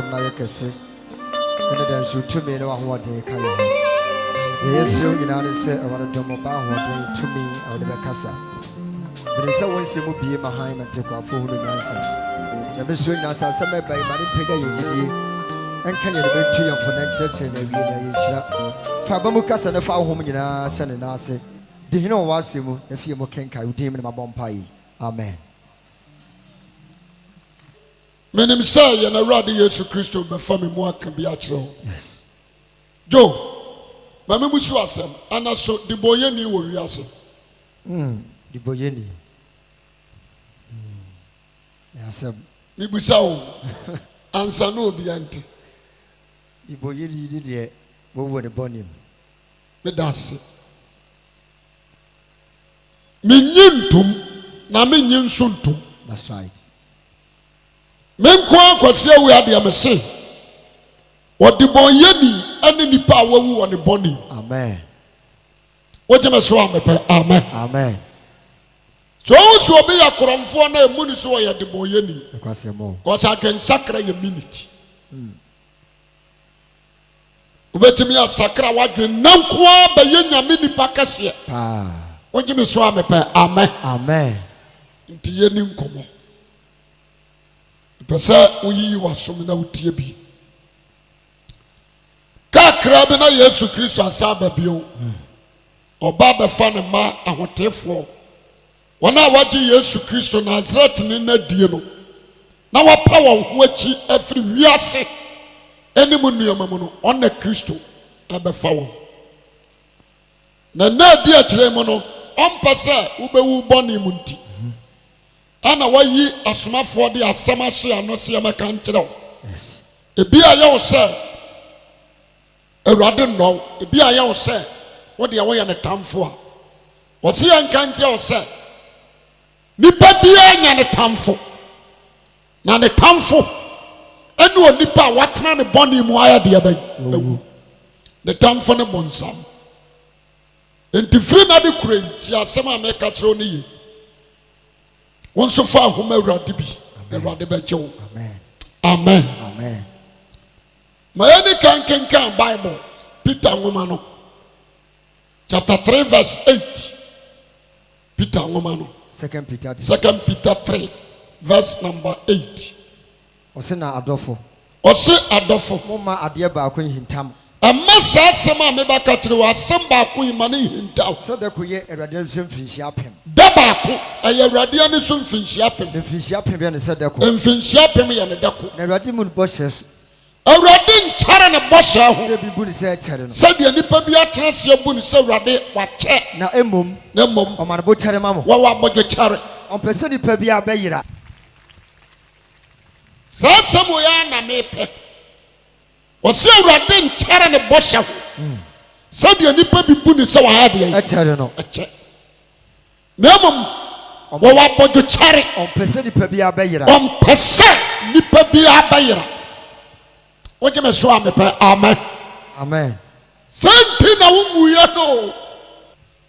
na yekese ene den so tumi ne wa ho de ka yo de yesu nyina ne se awara domo ba ho de tumi awde be kasa bere se won se mu bie mahan mate kwa fo hu nyansa ya be so nyansa se me bai ma ne pega yidie enka ne be tu yam fo na cheche na wie na yishira fa ba mu kasa ne fa ho mu nyina se ne na ase de hina wa se mu na fie mu kenka udi me ma bompai amen. Menim say yana radi Yesu Kristo be fami mu aka bi akiro. Yes. Jo. Mama mu so asem ana so de boyeni wo wiase. De boyeni. Asem. Mi busa wo. Ansa no obi ante. De boyeni de wo wo ne bonim. Me dase. Mi nyintum na mi nyinsuntum. That's right. Menko akwase we ade amese odibon yeni ane nipa awu woni boni Amen. Wojeme so amepe amen Amen. So obi yakromfo na emu ni so ye dibon yeni Ekwase mo cause adwen sakra ye minute ubetimi asakra wadwen nanko ba ye nyame nipa kase wojeme so amepe amen Amen. Nti yeni nkomo pesa uyi wasom na utie bi kakra bi na Yesu Kristo asaba bio oba be fa ne ma ahotefo wona waje Yesu Kristo Nazareth ni na die no na wapa wo ho achi afri wiase eni mu nuoma mu no ona Kristo abefa wo na die akire mu no ompese ubewu boni mu nti ana wayi asomafo de asamahye anose amaka nkyerɛw. Yes. Ebi aye wo sɛ Awurade no ebi aye wo sɛ wo de wo ye ne tamfo a wo se yanka nkyerɛw wo sɛ nipa bia nya ne tamfo na ne tamfo ene onipa a watena ne bɔne mu aya de aban awu ne tamfo ne bonsam enti firi na de kure ti asɛm a meka kyerɛw ne yi wonso fa homa Awurade bi Awurade bɛkyew Amen. Amen. Amen. Mayani kan Bible Peter ngoma chapter 3 verse 8 Peter ngoma 2 Peter 3 verse number 8 Osena adofo moma ade ba akon hintam amma sa sema me ba ka kire wa asem ba ko yima ne hintaw so de koye Awurade so mfinhia pem da ba ko aye Awurade ani so mfinhia pem mfinhia pem be ne se de ko mfinhia pem ye ne da ko na Awurade mu bo hye Awurade nkyare ne bo hye ho se bi bu ne se kyare no se de nipa bi akyere se bu ne se Awurade wa kye na emom o ma bo kyare mamo wa bojo kyare on pese nipa bi abeyira sa samu ya na mepe o se Awurade nkyare ne bo hye ho se de nipa bi bu ne se wa ha de kyare no kye na wa bojo kyare on pese nipa bi abeyira on pese nipa bi abeyira Ojeme so amepe amen Amen. Senti na wumu ya no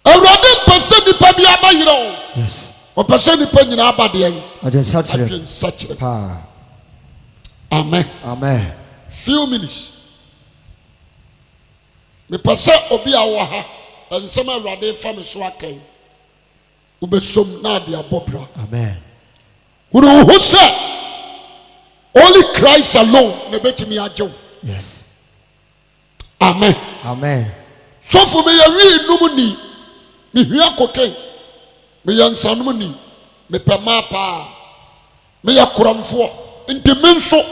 Awurade pese nipa bi abeyira o Yes. o pese nipa nyina abade en Aden sachire ha amen Amen. few minutes me pese obi awo ha ensema Awurade fa me so akan ubesom na ade abobra Amen. Who who say only Christ alone ne betimi ajew. Yes. Amen. Amen. So for me wi num ni me hia koken me yansanum ni me pema pa me yakromfo nti me nso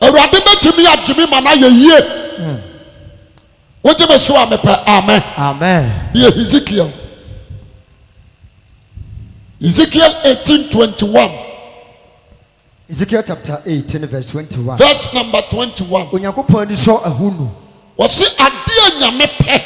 Awurade betimi ageme mana ye yie. Woje me so amepa amen. Amen. Be Ezekiel 18:21. Ezekiel chapter 18 verse 21. Verse number 21. Onyankopon ni so ahunu. Wose ade nyame pe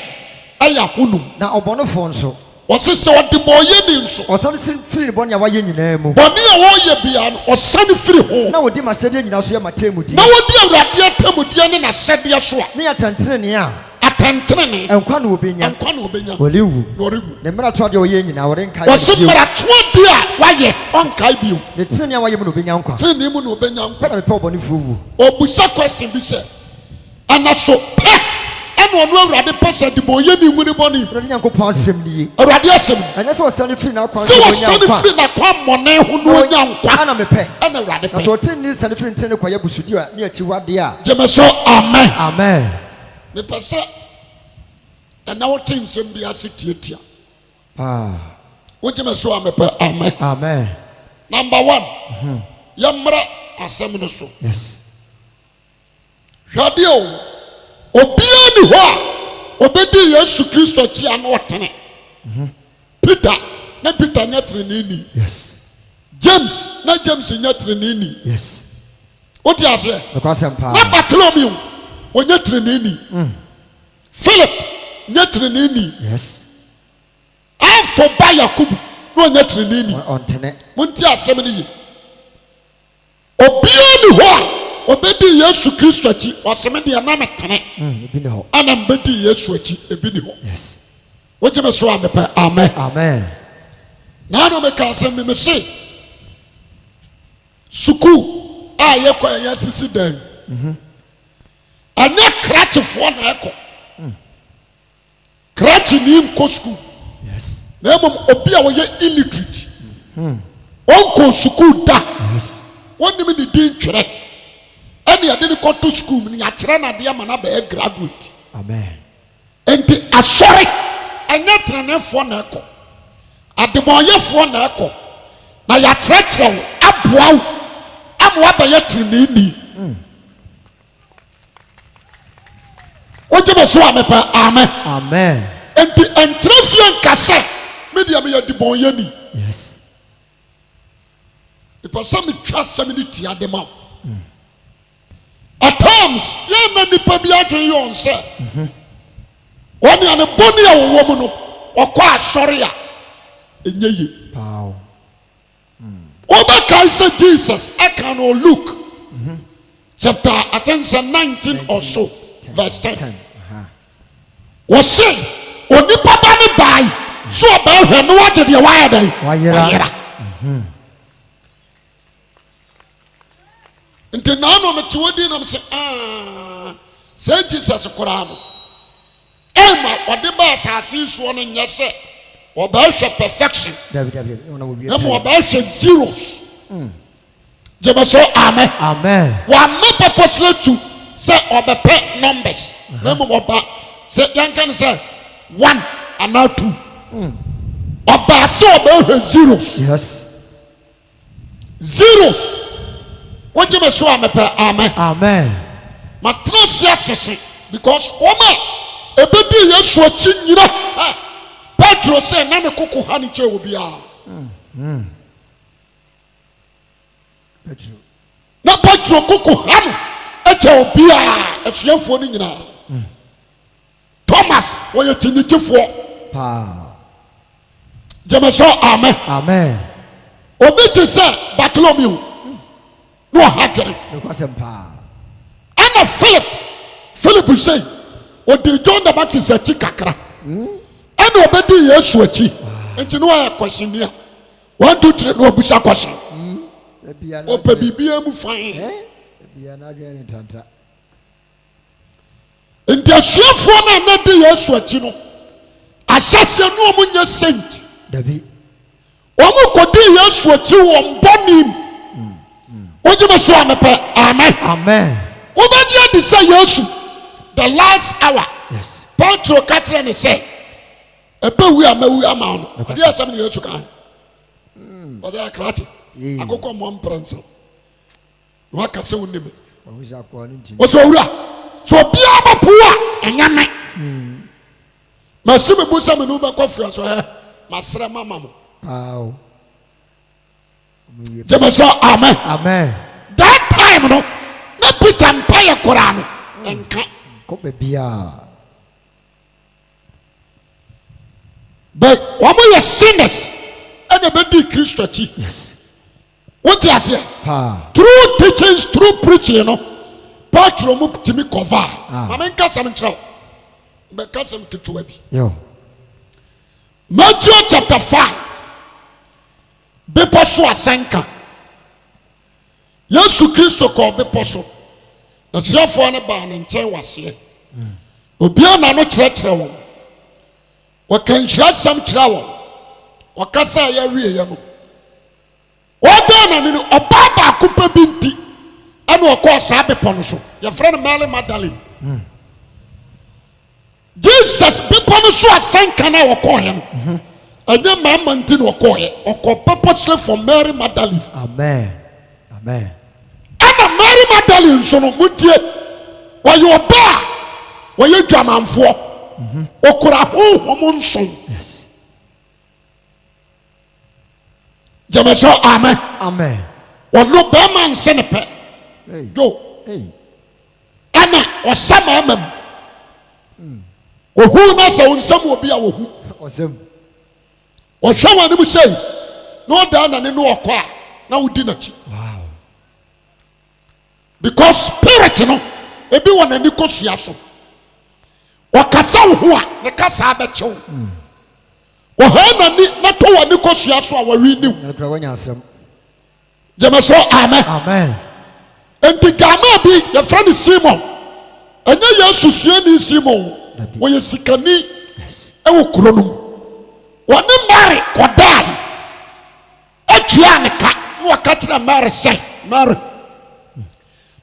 aya hunu Na obonofo nso. Wose se odiboye ni nso. Osane firi bɔne a waye nyinaa mu. Bɔne a wɔyɛ bia no osane firi ho. Na wodi masɛde nyina so yɛ matemudi. Na wodi Awurade atamudi ne na sɛde so a. Ne atantere ne a atɛntenene nkwa na obenya nkwa na obenya oliwu na ɔrewu ne mmara to ade ɔyɛ nyina wɔde nkae wɔsi mmaratoɔ bi a wayɛ ɔnkae bio ne tene a wayɛ mu na obenya nkwa tene mu na obenya nkwa na mepɛ ɔbɔnefoɔ wu obusa question bi sɛ ana so pɛ ɛna ɔno awurade pɛ sɛ de bɔ ɔyɛ ne mu ne bɔne awurade nyankopɔn asɛm nie awurade asɛm ɛnyɛ sɛ wɔsane firi n'akwan sɛ wɔsane firi n'akwan mmɔne ho na ɔnya nkwa ana mepɛ ɛna awurade na pɛ sɛ ɔtene ne sane firi ntene kɔyɛ busudi a ne akyiwadeɛ a gyeme so amen amen mepɛ sɛ ɛna wote nsɛm bi ase tiatia wogyeme so a mepɛ amen amen number 1 yɛmmra asɛm no so yes hwɛdeɛ o obiara ni hɔ a obɛdi yesu kristo akyi a na ɔtene peter na peter nyɛ tereneni yes james na james nyɛ tereneni yes wote aseɛ nokwasɛm paa na bartolomeo ɔnyɛ tereneni philip nyɛ tereneni yes afɔ ba yakob na ɔnyɛ tereneni ɔntene monti asɛm no yi obiara ni hɔ a obedi yesu kristo akyi ɔsɛm deɛ na metene ebi ne hɔ ana mbedi yesu akyi ebi ni hɔ yes wogyeme so a mepɛ amen amen na ano meka asɛm me se sukuu a yɛkɔ ɛyɛ sisi dan ɛnyɛ krakyefoɔ na ɛkɔ krakye ni nkɔ sukuu yes na mmom obi a wɔyɛ illiterate ɔnkɔ sukuu da yes wɔnim ne din twerɛ ɛne yɛde ne kɔto sukuu mu ne yɛakyerɛ no adeɛ ma no abɛyɛ graduate amen enti asɔre ɛnyɛ tenenefoɔ na ɛkɔ adebɔnyɛfoɔ na ɛkɔ na yɛakyerɛkyerɛ wo aboa wo ama woabɛyɛ tereneni wogye me so a mepɛ amen amen enti ɛntere fie nka sɛ medeɛ meyɛ adebɔnyɛni yes mepɛ sɛ metwa asɛm no tia de ma wo at times yɛn na nipa bi adwene yɛ ɔn sɛ wɔne ane bɔne a wɔwɔ mu no ɔkɔ asɔre a ɛnyɛ ye paa wobɛkae sɛ jesus ɛka no luke chapter I think sɛ 19 or so verse 10 wɔse onipa ba ne bae so ɔbɛhwɛ ne wagye deɛ wayɛ dɛn wayera nti naano mete wodi nam sɛ sɛ jesus koraa no ɛma ɔde ba asase yi soɔ no nyɛ sɛ ɔbɛhwɛ perfection na ma ɔbɛhwɛ zeros gyeme so amen wɔama purposely to sɛ ɔbɛpɛ numbers na mmom ɔba sɛ yɛnka no sɛ 1 anaa 2 ɔbaa sɛ ɔbɛhwɛ zeros wogye me so a mepɛ amen matena se asese because wɔma ɛbɛdi yesu akyi nyina petro sɛ na ne koko ha ne kyɛ wɔ biara na petro koko ha no ɛkyɛ wɔ biara asuafoɔ no nyinaa thomas wɔyɛ kyinnikyifoɔ gye me so amen obi te sɛ bartolomeo no hadwere ana philip say odi john the baptist akyi kakra ana obedi yesu akyi enti no ayɛ kwashenia 1 2 3 no obusa kwashen opa bibia mu fan enti asuafoɔ no na di yesu akyi no ahyɛseɛ no ɔmo nyɛ saint ɔmo kɔdi yesu akyi wɔ mbɔnim wogye me so a mepɛ amen wobɛgye adi sɛ yesu the last hour petro ka kyerɛ ne sɛ ɛbɛwu a mawu ama wo no ɔdeɛ asɛm ne yesu ka ɔsɛ akrakye akokɔ mmɔ mprɛnsa na waka sɛ wo nim ɔsɛ owura sɛ obiara bɛpo a ɛnyɛ me masi me bu sɛ me ne wobɛkɔ fua so masrɛ mama mo gyeme sɛ amen that time no na peter mpayɛ koraa no ɛnka but wɔn yɛ sinners ɛna bɛdi kristo akyi wote aseɛ true teachings true preaching no petro mu timi kɔva maame nka sɛm nkyerɛw bekasem ketewa bi Yo. Matthew chapter 5 bepɔ so asenka Yesu Kristo kɔ bepɔ so na suafoɔ ne baa ne nkyɛn waseɛ obia na no kyerɛkyerɛ wɔn wɔka nhyirasɛm kyerɛ wɔn wɔkasa yɛ wie yɛ no wɔda na ne ɔbaa baako pɛ bi nti ɛna ɔkɔɔ saa bepɔ no so yɛfrɛ no Mary Magdalene Jesus bepɔ no so asenka na wɔkɔɔyɛ no ɛnyɛ mama nti na wɔkɔɔyɛ ɔkɔ purposely for Mary Magdalene. Amen. Amen. ɛna Mary Magdalene nso no muntie wɔyɛ ɔbaa wɔyɛ dwamanfoɔ ɔkura honhom nson. Yes. gyeme sɛ amen. Amen. ɔno bɛrima nse ne pɛ Hey. yo Hey. ɛna ɔsa mama mu ohu na sɛ wo nsɛm wɔ bi a wɔhu Awesome. ɔhwɛ wɔn anim sɛ na ɔda na ne no ɔkɔ a na wodi n'akyi. Wow. Because spirit no ebi wɔ n'ani kɔ sua so ɔkasa wo ho a ne kasa abɛkyɛw ɔhɛ n'ani na tɔ wɔ ani kɔ sua so a wɔwi niw Na kura wanya asɛm. gyeme so amen. Amen. Enti gama bi yɛfrɛ no Simon ɛnyɛ Yesu suani Simon Dabi. wɔyɛ sikani Yes. ɛwɔ kuro no mu wɔne Mary kɔdaa atua ne ka na wɔka kyerɛ Mary sɛ Mary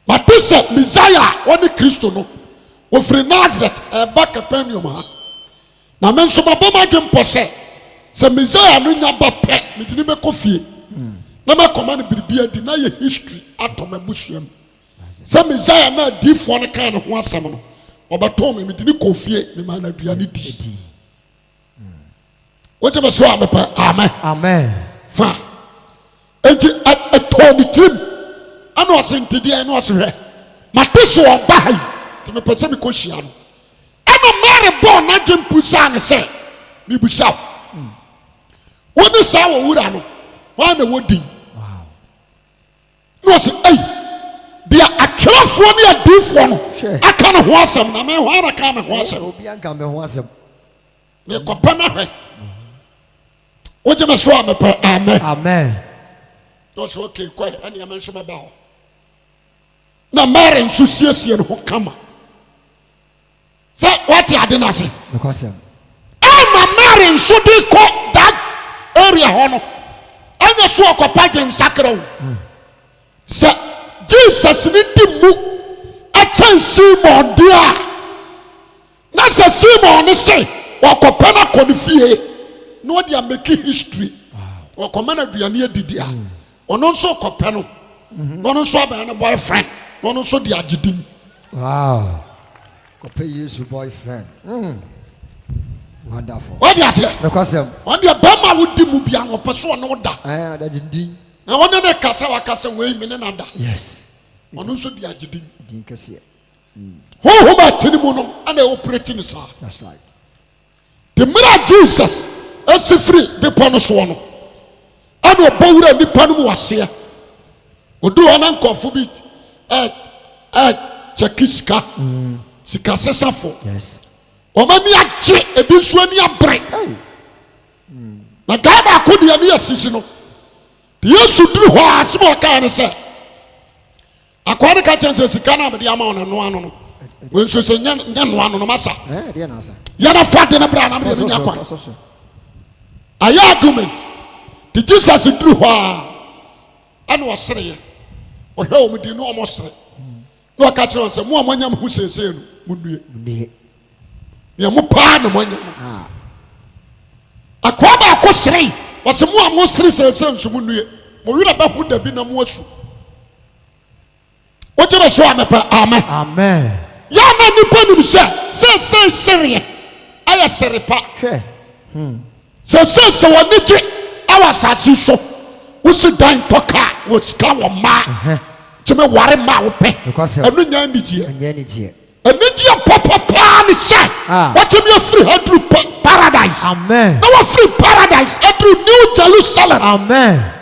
mate sɛ Messiah a wɔne Kristo no wɔfiri Nazareth ɛba Capernaum ha na me nso mabɔ m'adwe mpɔ sɛ Messiah no nya ba pɛ mede ne bɛkɔ fie na makɔma no biribi adi na yɛ history atɔ m'abusua mu sɛ Messiah na adiifoɔ no kaa ne ho asɛm no ɔbɛtɔɔ me mede ne kɔ fie mema no aduane di wogye me so a mepɛ amen. Amen. Fa enti ɛtɔɔ ne tirim ana ɔse ntedeɛ na ɔse hwɛ mate so ɔba ha yi nti mepɛ sɛ mekɔhyia no ɛna Mary bɔɔ n'adwe mpusaa ne sɛ mebusa wo wone saa wɔ wura no hɔ na wɔdin na ɔse ei deɛ atwerɛfoɔ ne adiifoɔ no Hwɛ. aka ne ho asɛm na me hɔ ara ka me ho asɛm Obi anka me ho asɛm. mekɔpɛ na hwɛ wogye me so a mepɛ amen. Amen. ɔsɛ okay kɔɛ ɛne ɛmɛ nso mɛba hɔ na Mary nso siesie ne ho kama sɛ wate ade no ase Me kwasɛm. ɛma Mary nso de kɔ that area hɔ no ɛnyɛ so ɔkɔpa dwe nsakra wo sɛ Jesus ne di mu ɛkyɛn Simon deɛ a na sɛ Simon ne se wɔkɔpɛ no akɔ ne fie na ɔde ameki history wɔkɔma no aduane adidi a ɔno nso kɔpɛ no na ɔno nso abɛn no boyfriend na ɔno nso de agye din. Wow. Kope Yesu boyfriend. Wonderful. wɔde aseɛ Me kwasɛm. ɔno deɛ bɛrima a wodi mu bia no ɔpɛ so ɔne wo da That is din. na ɔne ne kasa wakasa wei me ne na da Yes. ɔno nso de agye din Din kɛseɛ. honhom a te ne mu no ana ɛoperate ne saa That's right. de mmerɛ a Jesus asi firi bepɔ no soɔ no ana ɔbɔ wura nnipa no mu waseɛ ɔduru hɔ na nkɔɔfo bi kyɛke sika sesafo Yes. ɔma ani agye ebi nso ani abere Hey. na gaa baako deɛ ne yɛsisi no de Yesu duru hɔ a asɛm a ɔkaa ne sɛ akoa ne ka kyɛn sɛ sika no a mede ama wo no noa no no wei nso sɛ nyɛ noa no no masa Deɛ na asa. yɛna fa de no berɛ a na mede menya kwan So. ayɛ argument de Jesus duru hɔ a ɛne ɔsereɛ ɔhwɛ wɔ mu din ne ɔmɔ sere na ɔka kyerɛ wɔn sɛ mo a moanya mo ho seesei no monnue Ne. neɛ mo paa na moanya no Ah. akoa baako serei wɔsɛ mo a mo sere seesei nso monnue mo werɛ bɛho dabi na mo asu wogye bɛ so a mepɛ amen Amen. yɛ na nnipa nim sɛ seesei sereɛ ayɛ sere pa Hwɛ. seesei sɛ wɔne gye awɔ asase so wosi dan tɔ kaa wɔ sika wɔ mmaa kyɛmɛ ware mmaa wopɛ Me kwasɛm. ɛno nya anigyeɛ Ɛnyɛ ne gyeɛ. anigyeɛ pɔpɔpaa ne sɛ Ah. wɔkyɛm afiri ha duru paradise Amen. na wɔfiri paradise aduru New Jerusalem Amen.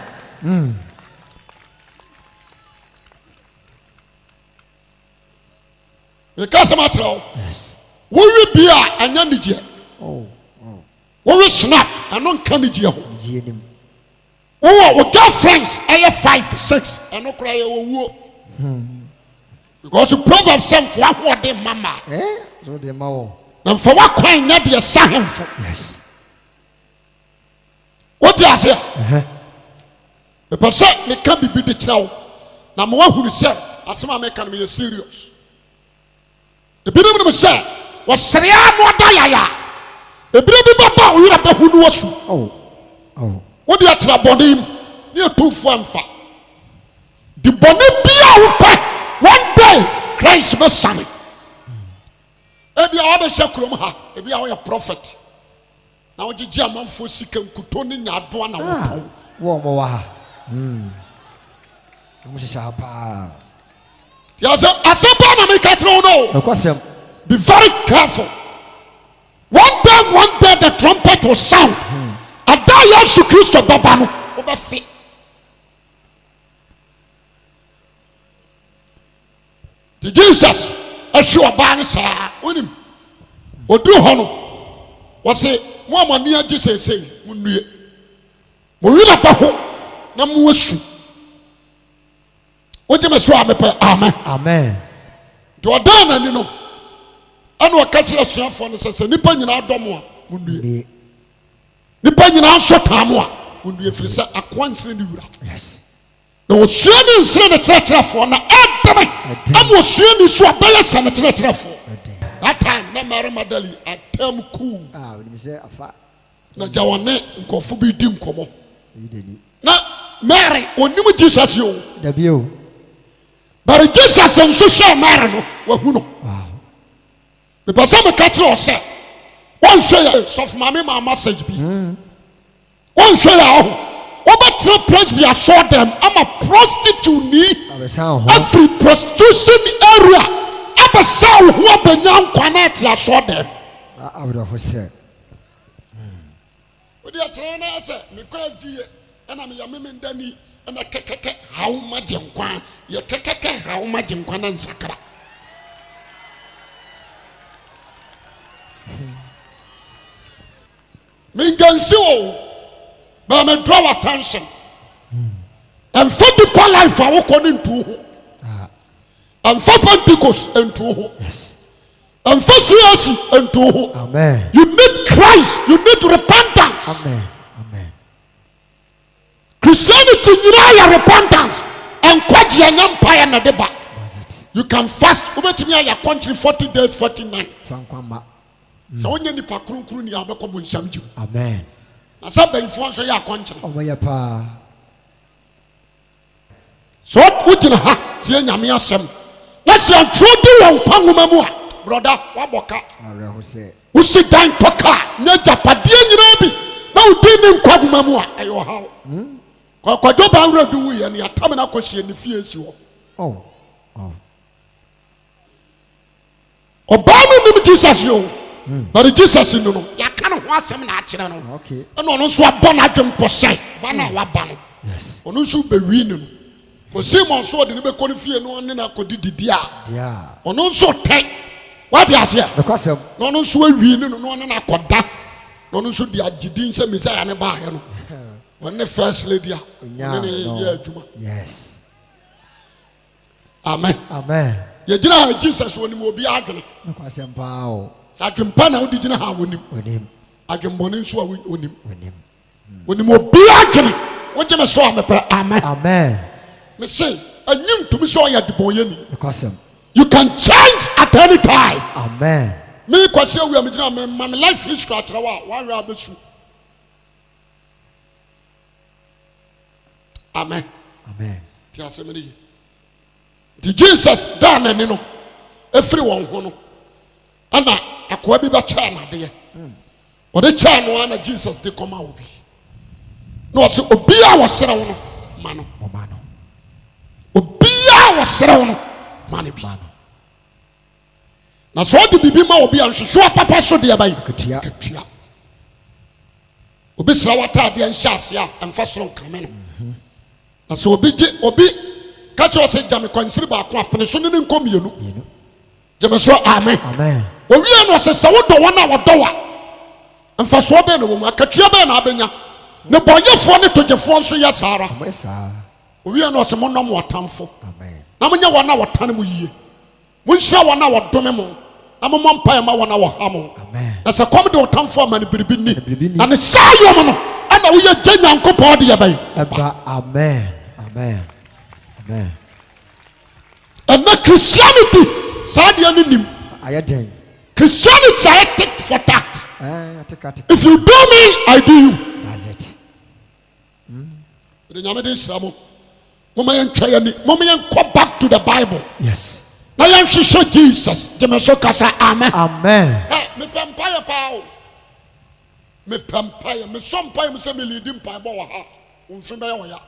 meka sɛm akyerɛ wo Yes. Wo bia anya nigye. Oh. Wo snap eno nka nigye ho. Nigye nim. Wo girlfriends aye 5 6 eno kra ye wo. Because Proverbs say for what de mama. So de ma wo. Na for what kwan na de sahemfo. Yes. What you say? The person me can be the child. Na mo hu say asema me can be serious. The people me say was seria no da yaya. E bire bi baba o yira ba hu no wasu. Oh. What you try body near 2 4 the body be out one day Christ be sane. Ebi a be shekrom ha, ebi a prophet. Na wo gigi amanfo sika nkuto ni nyado na wo ton. Wo mo wa ha. Mo sha pa. Yes, asempa na me catch no. No kwasem. Be very careful. One day the trumpet will sound. Ada Yesu Kristo baba no obefi. The Jesus ashu oba ne saa onim. Oduru ho no. Wo se mo amani agi sesei munue. Mo wi na ba ho na mo asu. Oje me so amepe amen. Do odan ni no. Ano ka kire suafo no sese nipa nyina adom a munue. Nipa nyina nso tamo a munue firi se akwansire ni wura. Yes. Na osua ni nsire ne tretrefo na adame. Am osua ni so abaya sane tretrefo. That time na Mary Magdalene atam cool. We say afa. Na jawane nkofo bi di nkomo. Na Mary onimu Jesus yo. Da bio. But Jesus nso hwe Mary no wahu no. Wow. The person me catch no say. One share of mommy my message be. One share over place be assured them I'm a prostitute ni. Every prostitution area aba saw who abanyam connect assured them. I would have said. We dey try na say me kwazi and am ya memen dani and kekeke how much nkwan ye kekeke how much nkwan na nsakra. Mingansi o but me draw attention and for the life I walk on into and for Pentecost into yes and for CSC into amen. You need Christ, you need repentance. Amen. Christianity you repentance and kwaji empire na deba. You can fast ubetimi ya country 40 days 40 nights. So onye nipa krunkru ni abekọ bo nsham ji. Amen. Na sabe info so ya konkyere. Omoya pa. So utina ha tie nyame asem. Let's introduce won kwangoma mu a brother waboka. Ara ho se. Usi dan toka nya japade nyina bi na udi ni kwagoma mu a ayo hawo. Kwadwo ba wradu wu ye ne atam na akohye ne fie si ho. Oh. Obama nim Jesus yo. But Jesus no no. Ya kan ho asem na akire no. Okay. E no no so abona adwempo sei. Ba na wa ba no. Yes. Ono so bewi ne no. Ko Simon so de ne be kɔ ne fie no ne na kɔdididi a. Yeah. Ono so tai. What you say? Because no no so awi ne no ne na kɔda. No no so di agidi nse Messiah ne ba he no. One first lady a. Yes. Amen. Ye gina Jesus woni mo obi adwene. Because empao. Sa adwempa na odi gina ha wonim. Adwembone nso a wonim. Woni mo obi adwene. Wo je me so amepa. Amen. Me say anyim to me so ya deboye ni. Because you can change at any time. Amen. Me kwase wi am gina my life history akira wa we abesu. Amen. Ti asemeni. Ti Jesus da na ni no. Efiri won ho no. Ana akwa bi ba cha na de. O de cha no ana Jesus de come obi. No so obi a wo sere wo no ma no. Obi a wo sere wo no ma ne bi. Na so de bibi ma obi an hwehwe papa so de aban. Ketua. Obi sere wata de an hyase a amfa soro nkame no. Na so obi ka cho se jame kwansiri ba ko apene so ne nkom yenu. Jame so amen. owie no se se wodo wona wodo wa mfa so be no wo mu akatua be na abenya ne boyefo ne togefo nso ye sara owie no se mo nom watamfo amen na munya wona wotane mu yie munhira wona wodome mo na mo mpa ma wona wo ha mo amen na se kom de wotamfo ama ne biribi ni na ne sayo mo no ana wo ye gyanyankopɔ de ye bai amen amen amen and the Christianity sadia no nim ayeden Christianity I take for that if you do me I do you that's it the nyame de sramo mama yen twaya ni mama yen go back to the Bible yes na yen hwehwe Jesus jemeso kasa amen amen me pampaya pao me pampaya me sompaya me se me lead mpa bo wa ha umfe be wo ya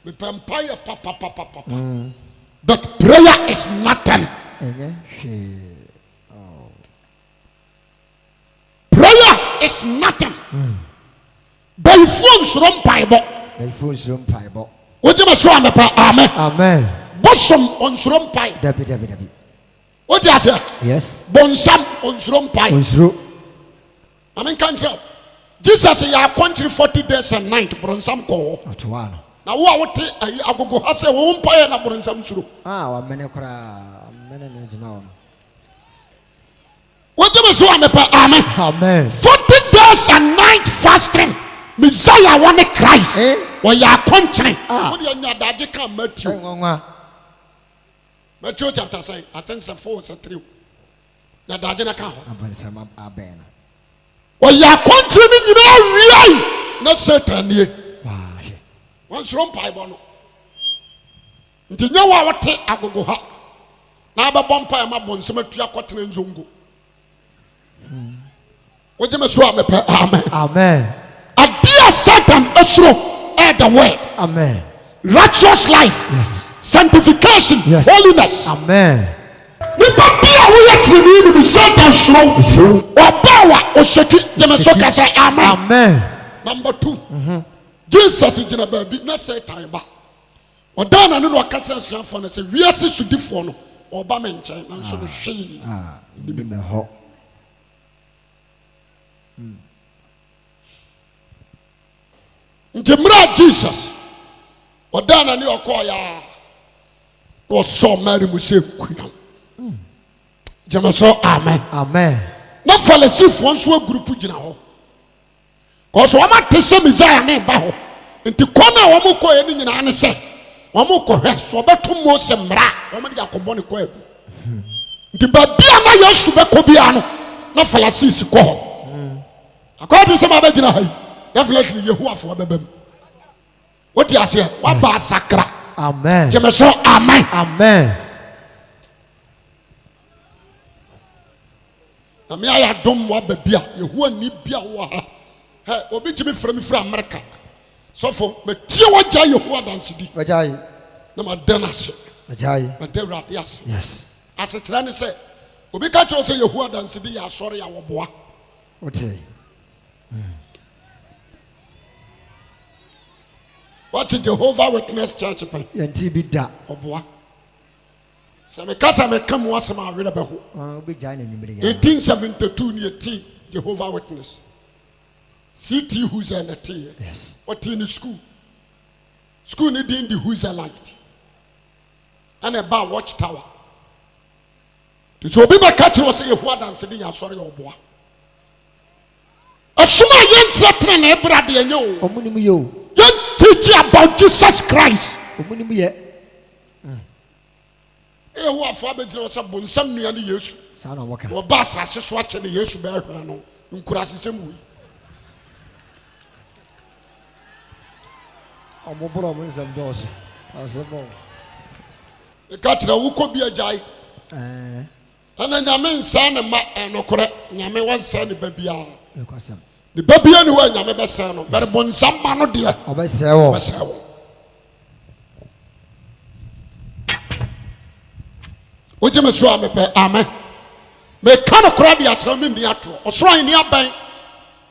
me pampaya papa that prayer is nothing prayer is nothing by phone from Bible what you must amen amen bosom on from pai dabi what you say yes bonsam on from pai amen country Jesus ya country 40 days and night bonsam ko atwano na wo a wote agogo ha se wo mpae na bonsam suro wa mene kora mene ne jina ono what you must amen amen 40 days and night fasting Messiah one Christ wo ya country what you nya daje kan Matthew chapter 6 I think it's 4 or 3 na daje na kan ho abonsam aben wo ya country ni nyina wiai na Satan nie wan suro pai bo no nti nya wa wote agogo ha na ba bom pai ma bonsam atua kotena nzongo wo je me so amepa amen adia Satan esro the word amen righteous life yes sanctification yes holiness amen nipa bia wo ya tiri ni Satan sro obawa osheki je me so kasa amen number 2 Jesus jina baby na Satan ba odana no wakata suafo na se wiase sudifo no oba me nchen na so hwe ni me ho Njemra Jesus odana ni okoya no so mari mu se kuya jamaso amen na falsifo nso group gina ho cause wo ma tese Messiah na ba ho nti kona wo mo ko eni nyina ne se wo mo ko hwe so beto mo se mra wo mo de akobɔ ne ko adu nti ba bia na Yesu be ko bia no na falsisi ko ho akɔdi se ma be gina hai definitely Yehowa bebem what you say wa ba sakra amen jemeso amen na me aya dom wa ba bia Yehowa ni bia wa ha obi timi fra mi fra America so for me tie wa ja Yehowa dansidi wajai na ma danase wajai ma de rad yes asetra ne se obi ka cho se Yehowa dansidi ya sori ya wo boa okay what is Jehovah Witness Church pen yanti bi da oboa se me kasa me kam wasema awere be ho obi ja na nimire ya 1872 ni eti Jehovah Witness CT who's an eti yes what in school ni din the who's a light and a bar watch tower so obi ba catch was Yehowa dance dey asori oboa asuma yentratre na ebrade enye o omunim yo you teach about Jesus Christ. Omunim ye. Who afọ abegina osa bonsam nua ne Yesu. Sa na woka. Wo ba asase so ache ne Yesu be hwera no. Nkurase semu. Omoboro mo nsam doso. Asebo. E ka kira wo ko bi ajai. Ana nyame nsa ne ma enokore. Nyame wonsa ne babia. Nekwasam. The baby anyway, nyame be say no. But bonsam ma no de. Obesewo. Obesewo. Oje me so amepe amen. Me kan okra de akira me ni atro. Osoro ani aban.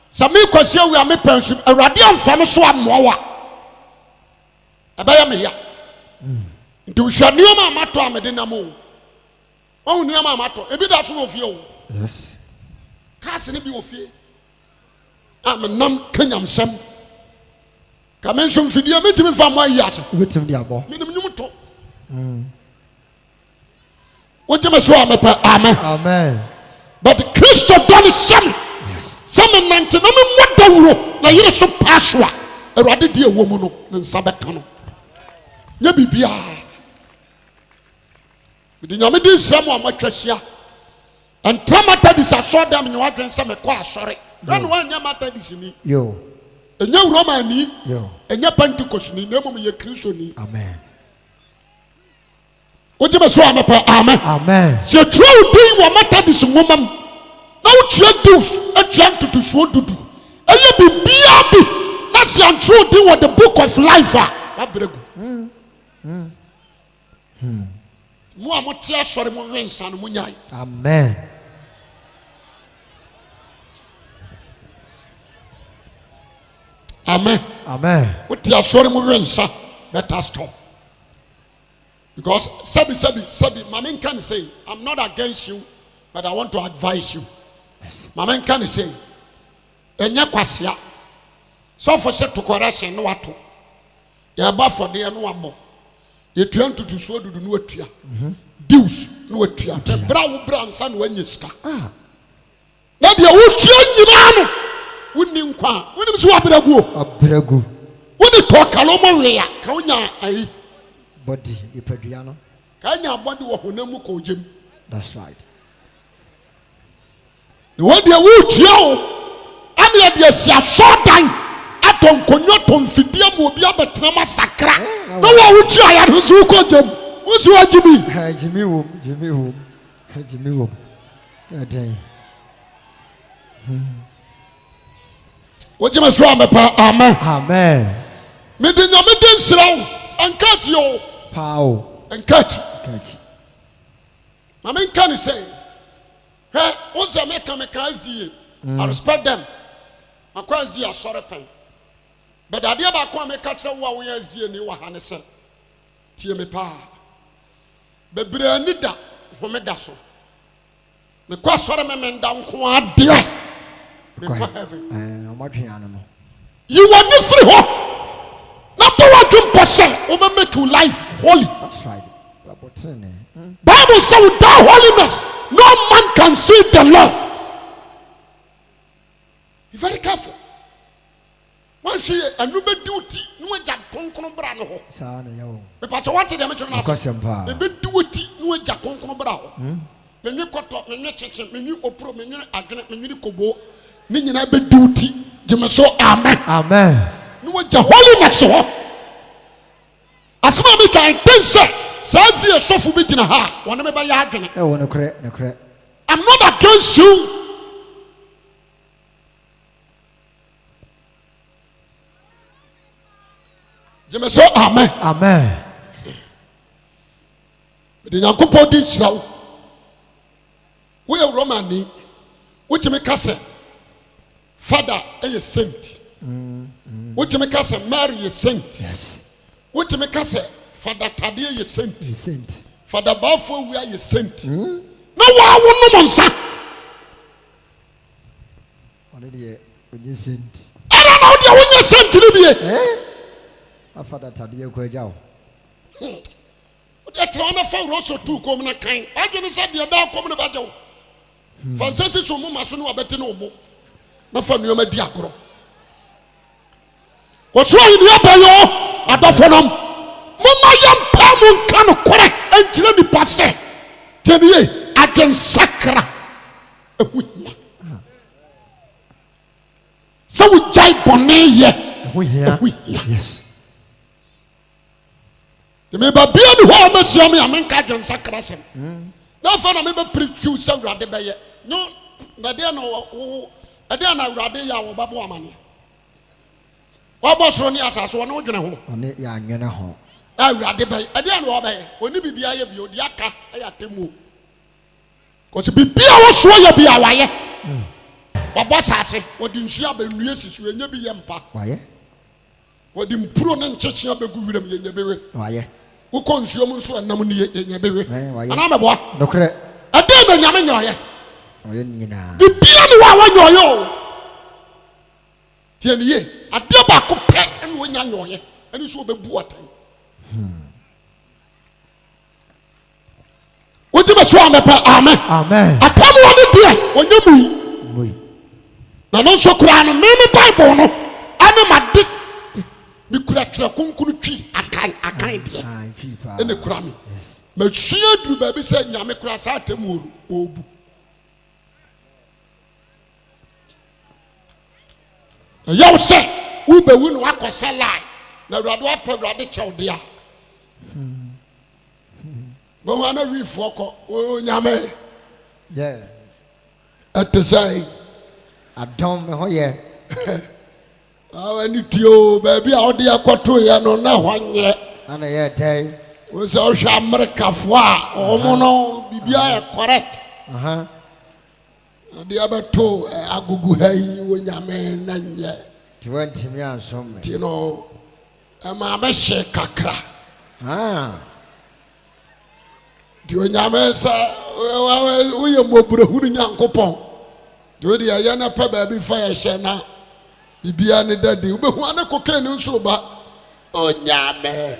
Sa me kwasi awu amepe nso awurade amfa me so amowa. Abaya me ya. Nti uhwanioma amato amede na mo. Oh, near my matter. A bit of you. Yes. Casting be of fear. I'm a num Kenyam Sam. Kamenshon Fidia met him from my yas. With him, Diabo. Minimum talk. What you must say, amen. Amen. But the Christian done is some. Yes. Some man to know what the world. Now you're so passwa. A rather dear woman than Sabatano. Yabibia. With the Yamidi Samuel Matracia. And Tramata is a short damn in your and some quite sorry. Then one Yamata is in me. Yo. A new Romani. Yo. And your Pentecost, name of your Christian. Amen. What you must say, amen. Amen. So true doing what matter this woman. Now you do a chant to show to do. And you be BRB. That's the true doing what the book of life are. Amen. Amen. Amen. What you are sorry, Murensa, let us stop. Because Sabi, Maman can say, I'm not against you, but I want to advise you. Yes. Maman can say, Enya kwasia. So for set to correction, no wato. Ya ba for the no abo. You turn to so do no atua. Deus no atua. Bra wo bra nsa no anyiska. Na de wo tua nyina no. Wonni nkwa. Wonni so abragu. Wonni to kalomo we ya. Ka onya ai Body, the Pedriano. Kanya body wo honamu ko jem. That's right. What they will tell, I'm here, dear, see a short time. I don't connect on Fidia will be able to massacre. No one would try who's who called them. Who's what Jimmy? Jimmy Wom. What you must say, amen. Amen. Meeting your meeting slow and cut you. Pow. And cut. I mean, can you say? Hey, what's the make I respect them. I quite see a sorry pain. But the idea about come make catch the war we are seeing you are said. Tia me pa. But Brianida, who made that so. The question men down quite dear. I'm watching animal. You want me free hope. Not the one to possess or make your life holy. That's right. Bible says without holiness, no man can see the Lord. Be very careful. Once you a new duty, no job concrete brano. But I wanted them to know. The duty, no job concrete brano. When you cut up, when you check, when you open, when you agreement, when you kobo, meaning I be duty. Jemaso, amen. Amen. No job holiness. As mommy can say. Says the sofu bit in a heart. One of my yard. Oh, no correct. I'm not against you. Jemaso, amen. Amen. But in Yankopo this show, we are Romani, which make us a father a saint. Which make us a Mary a saint. Yes. Which make us a Father Tadia you sent. You sent. Father Balfour where you sent. No one will no monsa. Already when you sent. I don't know the when you sent to be. Eh? Father Tadia Kwejao. That's one of also two come na kind. I can say the other come about you. Francis so mama so no better no mo. Na fa no ma diakro. What's wrong in your bayo? Adofonam. Mama yam pamun kanu kore enchire ni passe teniye agen sakra ehuya so we jai bone ye ehuya yes the me ba bia ni ho amesia me amenka agen sakra sem na fa na me be preach so urade be ye no na de no ade na urade ya wo babo amane wo bosro ni asaso wo no dwene ho one ya anwene ho awurade bɛyɛ ɛde ano ɔbɛyɛ oni bibia yɛ bi odi aka ɛyɛ atemu kɔsi bibia wɔsoɔ yɛ bi awayɛ wɔbɔ saase wɔde nsuo abɛnua sisi enye bi yɛ mpa wayɛ wɔde mpuro ne nkyekye abɛgu wiram yɛ nya bewe wayɛ wokɔ nsuo mu nso ɛnam ne yɛ nya bewe wayɛ ana mɛboa nokre bibia na nyame nyoye oye nyina bibia ni wa nyoye o tie niye ade ba ko pe na wonya nyoye ani so obebu atan wote be so amepa amen amen atam woni dia onye mui na no so kura no me bible no ane made mi kura twa kunkunu twi akan dia ene kura mi ma hwia duru ba bi se nyame kura sa atam obu yaw se ubewu no akose lai na awurade apa awurade chew dia bo wana wi foko o nyame yeah atesai adom me ho ye awani tio baby a odi akoto ya no na hwanye ana ye dai wo se o hwa america fo a omo no bibia e correct adi abato agugu hai wo nyame na nye ti wantimi ansom me ti no ma be hye kakra ti wo nyame sa wo ye moburahuru nyankopon ti wo dia ya na pa baby fa ye hye na bibia ne dadi obehu ane kokain nso ba onyame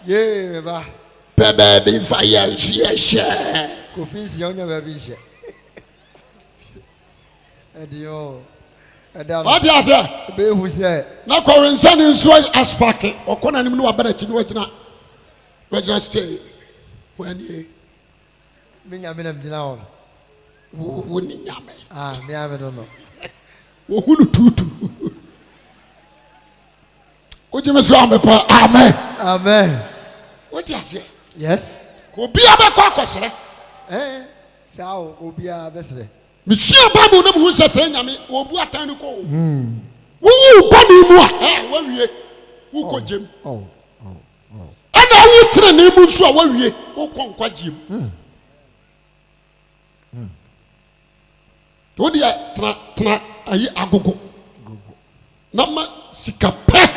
ye me ba baby fa ye hye ko finsi onya baby hye edio edam what you say be hu say na ko rensan nso aspake okona nim no wabarachi no wagina stay when ye me nyame nam gina ho wo ni nyame me ame do no wo hunu tutu o jeme so amepa amen what you say yes ko bia be kwa kosere sao obia besere me hia bible na mu se nyame obu atan ko wo ba ni mu a wo wie wo ko jem ana wo tre na mu nso a wo wie wo ko nkwa jem to dia tra ayi agogo na ma sika pe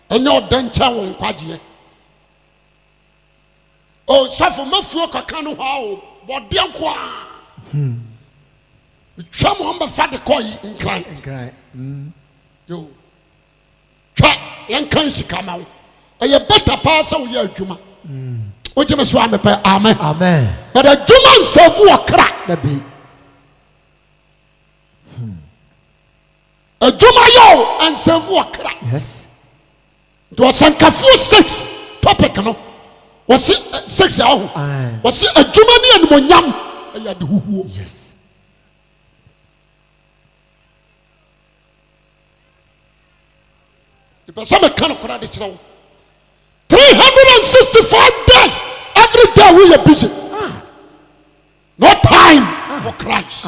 enya odancha wo nkwa je o safo mafuo kaka no ha o bode nkwa twa mo amba fa de koyi nkran yo twa yan kan sika ma wo eye beta pa sa wo ya adwuma o je me so amepa amen but adwuma nsofu okra na bi adwuma yo ansofu okra yes do sankafu 6 topic no was 6 ya ho was adwuma ne animonyam aya de huhuo yes the person can kora de kire wo 365 days every day we are busy no time for Christ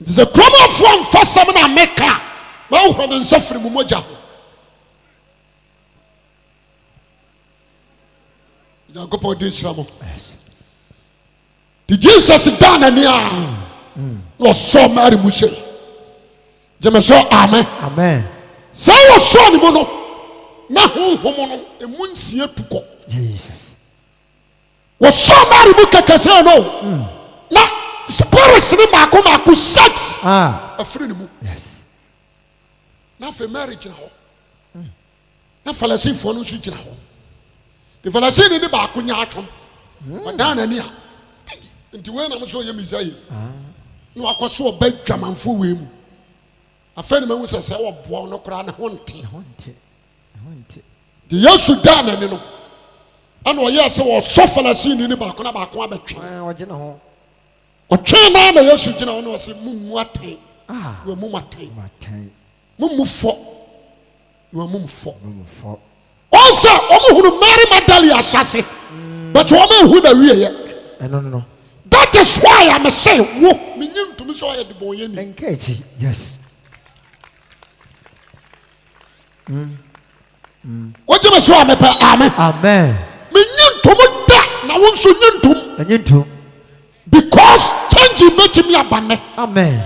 it is a common form for some na meka ma wo from nsafiri mu moja ya go po de shramo yes the Jesus done and ya no so mari mu she jeme so amen say wo so ni mo no na honhom no emu nsie tuko Jesus wo so mari mu kakase no na spirit ni mako sex afiri ni mu yes na fe marriage na ho na falasifo no nso gira ho the falasini ni ba ko nya atwom wadana ni a nti we na mo so ye misai no akoso oba dwamanfo we mu afeni mawu se wo boa no kra na honte the yesu dana ni no ana o ye se wo so falasini ni ba ko na ba ko abetwe o gina ho o twe na yesu gina ho no se mummu atan we mummu atan mumufo we mumufo also omuhunu Mary Magdalene asase but omuhunu na wiye no that is why I'm say wo minyin tumi so ya de boye ni enkeji yes wo je me so amepa amen minyin tumi da na wo so nyintum because change make me abane amen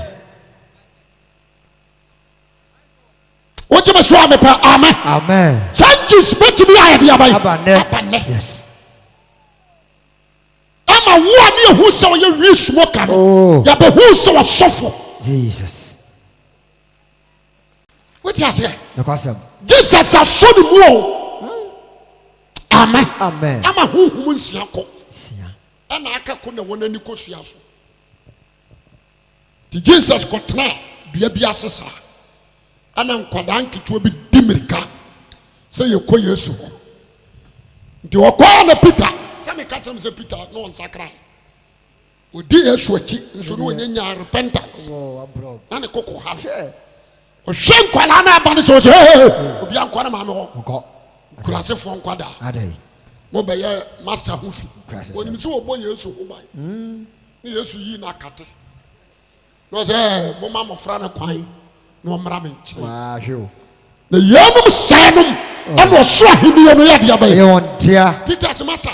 wo je me so amepa amen change opportunities bet me I dey abai abane yes ama wo ani hu so ye wi smoke no ya be hu so sofo Jesus what you say the question Jesus asọ ni mu o amen amen ama hu nsia ko sia ana aka ko na wona ni ko sua so ti Jesus ko tena dua bi asesa ana nkwadaa nketewa bi dimirika sɛ yɛkɔ Yesu hɔ nti wɔkɔɔ na Peter sɛ meka kyerɛ m sɛ Peter na ɔnsakra ɔdi Yesu akyi nso na ɔnyanya repentance na ne koko ha ɔhwɛ nkwalaa no aba no sɛ ɔsɛ obia nkɔ no maame hɔ kurasefoɔ nkwadaa mobɛyɛ master ho fi ɔnim sɛ wɔbɔ Yesu ho ban ne Yesu yii no akate na ɔsɛ moma mmɔfra no kwan na ɔmmra me nkyɛn na yɛnom sɛɛ nom ɛna ɔsoro ahenniɛ no yɛde abɛyɛ Peter sɛ masa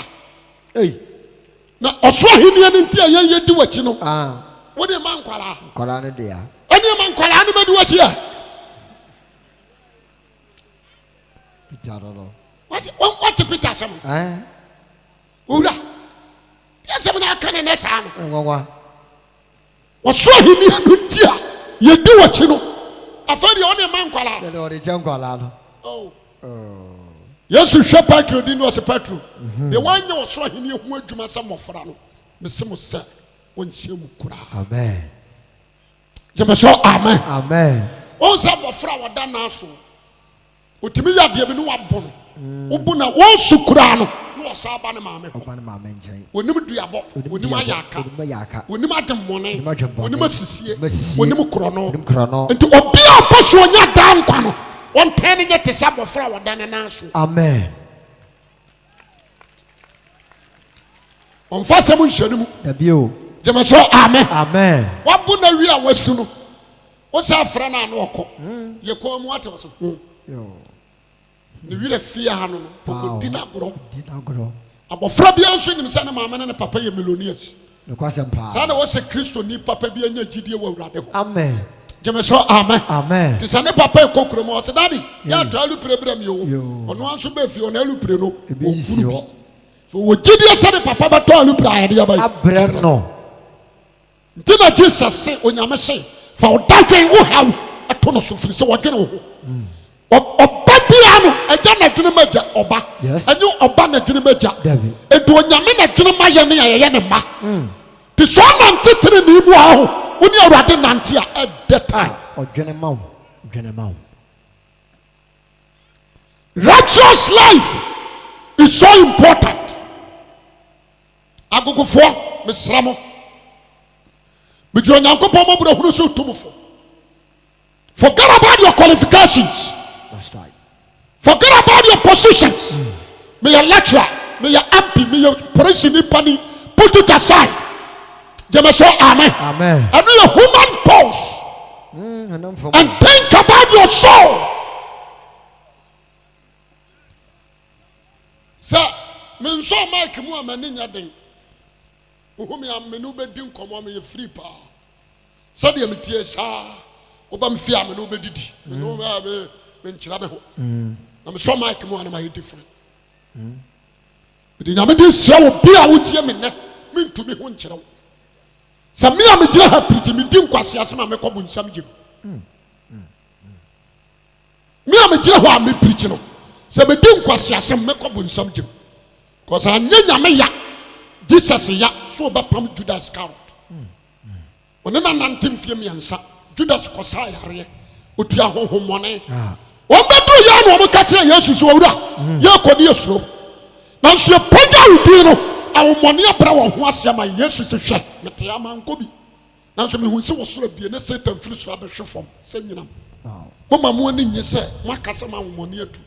na ɔsoro ahenniɛ no nti a yɛyɛ di w'akyi no wode ma nkwalaa no dea ɛne ma nkwalaa no bɛdi w'akyi a Peter no wɔte Peter sɛm owura deɛ sɛm no aka ne nɛ saa no ɔsoro ahenniɛ no nti a yɛdi w'akyi no afei deɛ ɔne ma nkwalaa no Yesu hwɛ Petro di no ɔsɛ Petro deɛ wanyɛ ɔsoro ahenni ho adwuma sɛ mmɔfra no mese mo sɛ wɔnhyia mu koraa amen gyeme sɛ amen amen ɔn sɛ mmɔfra a wɔda naa so ɔtumi yɛ adeɛ bi ne wabɔ no wobu na wɔnsu koraa no na ɔsa aba ne maame hɔ wɔnim duabɔ wɔnim ayɛ aka wɔnim ade mmɔne wɔnim asisie wɔnim korɔno nti obi a ɔpɔ so ɔnya daa nkwa no wɔntɛn ne nyɛ te sɛ mmɔfra a wɔda ne nan so amen ɔmfa sɛm nhyɛ no mu dabio gyeme sɛ amen amen wabu na wi a wasu no wo sɛ afrɛ no a na ɔkɔ yɛkɔɔ mu ate wɔ so ne werɛ fie ha no no pɔkɔdi no agorɔ abɔfra biara nso nim sɛ ne maame ne ne papa yɛ millionaires saa na wɔsɛ kristoni papa bi anya gyidie wɔ Awurade hɔ amen gyeme sɛ amen amen nti sɛ ne papa ɛkɔ kurom ɔsɛ dade yɛatɔ alupire berɛ me o ɔno anso bɛfie ɔno alupire no ɔkuru bi so wɔ gyidie sɛ ne papa bɛtɔ alupire ayɛde abrɛ no nti na Jesus se onyame se fa wo dadwen wo haw ɛto no so firi sɛ wɔdwene wo ho ɔba bia no ɛgya n'adwene ma gya ɔba ɛnyɛ ɔba n'adwene ma gya nti onyame n'adwene ma yɛ ne yɛyɛ ne mma nti sɛ ɔnante tere ne mu a ho wo ne Awurade nante a ɛdɛ time ɔdwene ma wo righteous life is so important agogofoɔ mesra mo megyina Onyankopɔn mmɔborɔhunu so tumfo forget about your qualifications. That's right. Forget about your positions. May your lecturer, may your MP, may your president, put it aside. Say amen. Amen. And your human pulse. And think about your soul. Sir, me so Mike mu amani nyadin. Uhumi amenu be din komo me free pa. Say dey me tie sa. Oba me fia me no be didi. Me no be nkyira me ho na me so Mike mu ana ma different bi nyame de sia wo bi a wo tie me ne me ntumi ho nkyira wo sa me a me gira ha preach me di nkwase asem a me kɔ bu nsam gye me a me gira ho a me preach no sa me di nkwase asem me kɔ bu nsam gye cause anya nyame ya Jesus ya so ba pam Judas Iscariot one na nantem fie me ansa Judas kɔ sa yare otua honhommɔne wɔn bɛdu yɛ no wɔn ka kyerɛ Yesu so owura yɛ kɔdi esuro na nso pagya odi no ahomɔne abra wɔn ho asɛm a Yesu sɛ hwɛ mete ama nkɔ bi na nso mehu sɛ wɔsoro bie ne Satan firi soro abɛhwɛ fam sɛ nyinam moma mo ani nye sɛ moakasa ma ahomɔne atu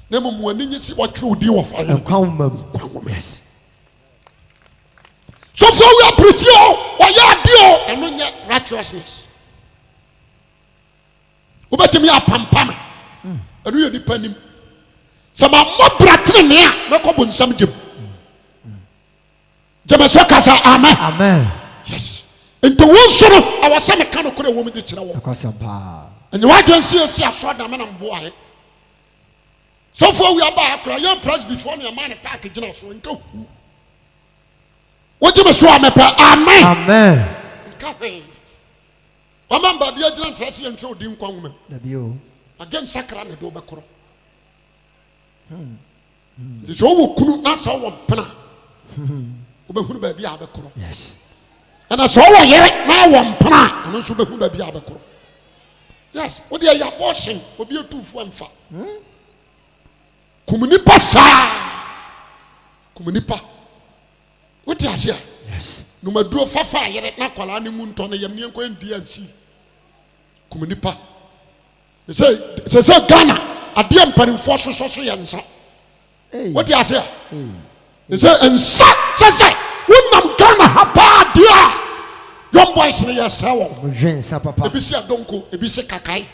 na mmom mo ani nye sɛ wɔtwerɛ odi wɔ fa yɛ nkwanwom yes so for we are preaching ɔyɛ ade o ɛno nyɛ righteousness wobɛtumi apampame ɛno yɛ nipa nim sɛ mammɔ bratene ne a mɛkɔ bo nsam gyem gyeme so kasa amen amen yes nti wo nso no ɛwɔ sɛ meka no kora wɔ mu de kyerɛ wɔ ɛnyɛ wadwen sɛ ɛsi asɔ da me na mboaeɛ So for we are back, I am pressed before your man package in us. What you must show me, amen. Amen. Mama, but the agent Tracy and throw dim woman. The bio. Again, Sacra and Dobacro. This old couldn't not saw one penna. Who be Abacro. Yes. And I saw a yet now one penna, and also who be Abacro. Yes, what they are washing will be a 2 for 1 fat. Kumunipa sa. Kumunipa. What is here? Yes. No maduro fafa yet na kwala ni muntu na yamni enko NDNC. Kumunipa. They say Ghana ade ampanimfo so yansa. What is here? They say ensa say wonam Ghana hapa dia. Young boys na yasawo. Mjensa papa. Ebi se adonko, ebi se kakai.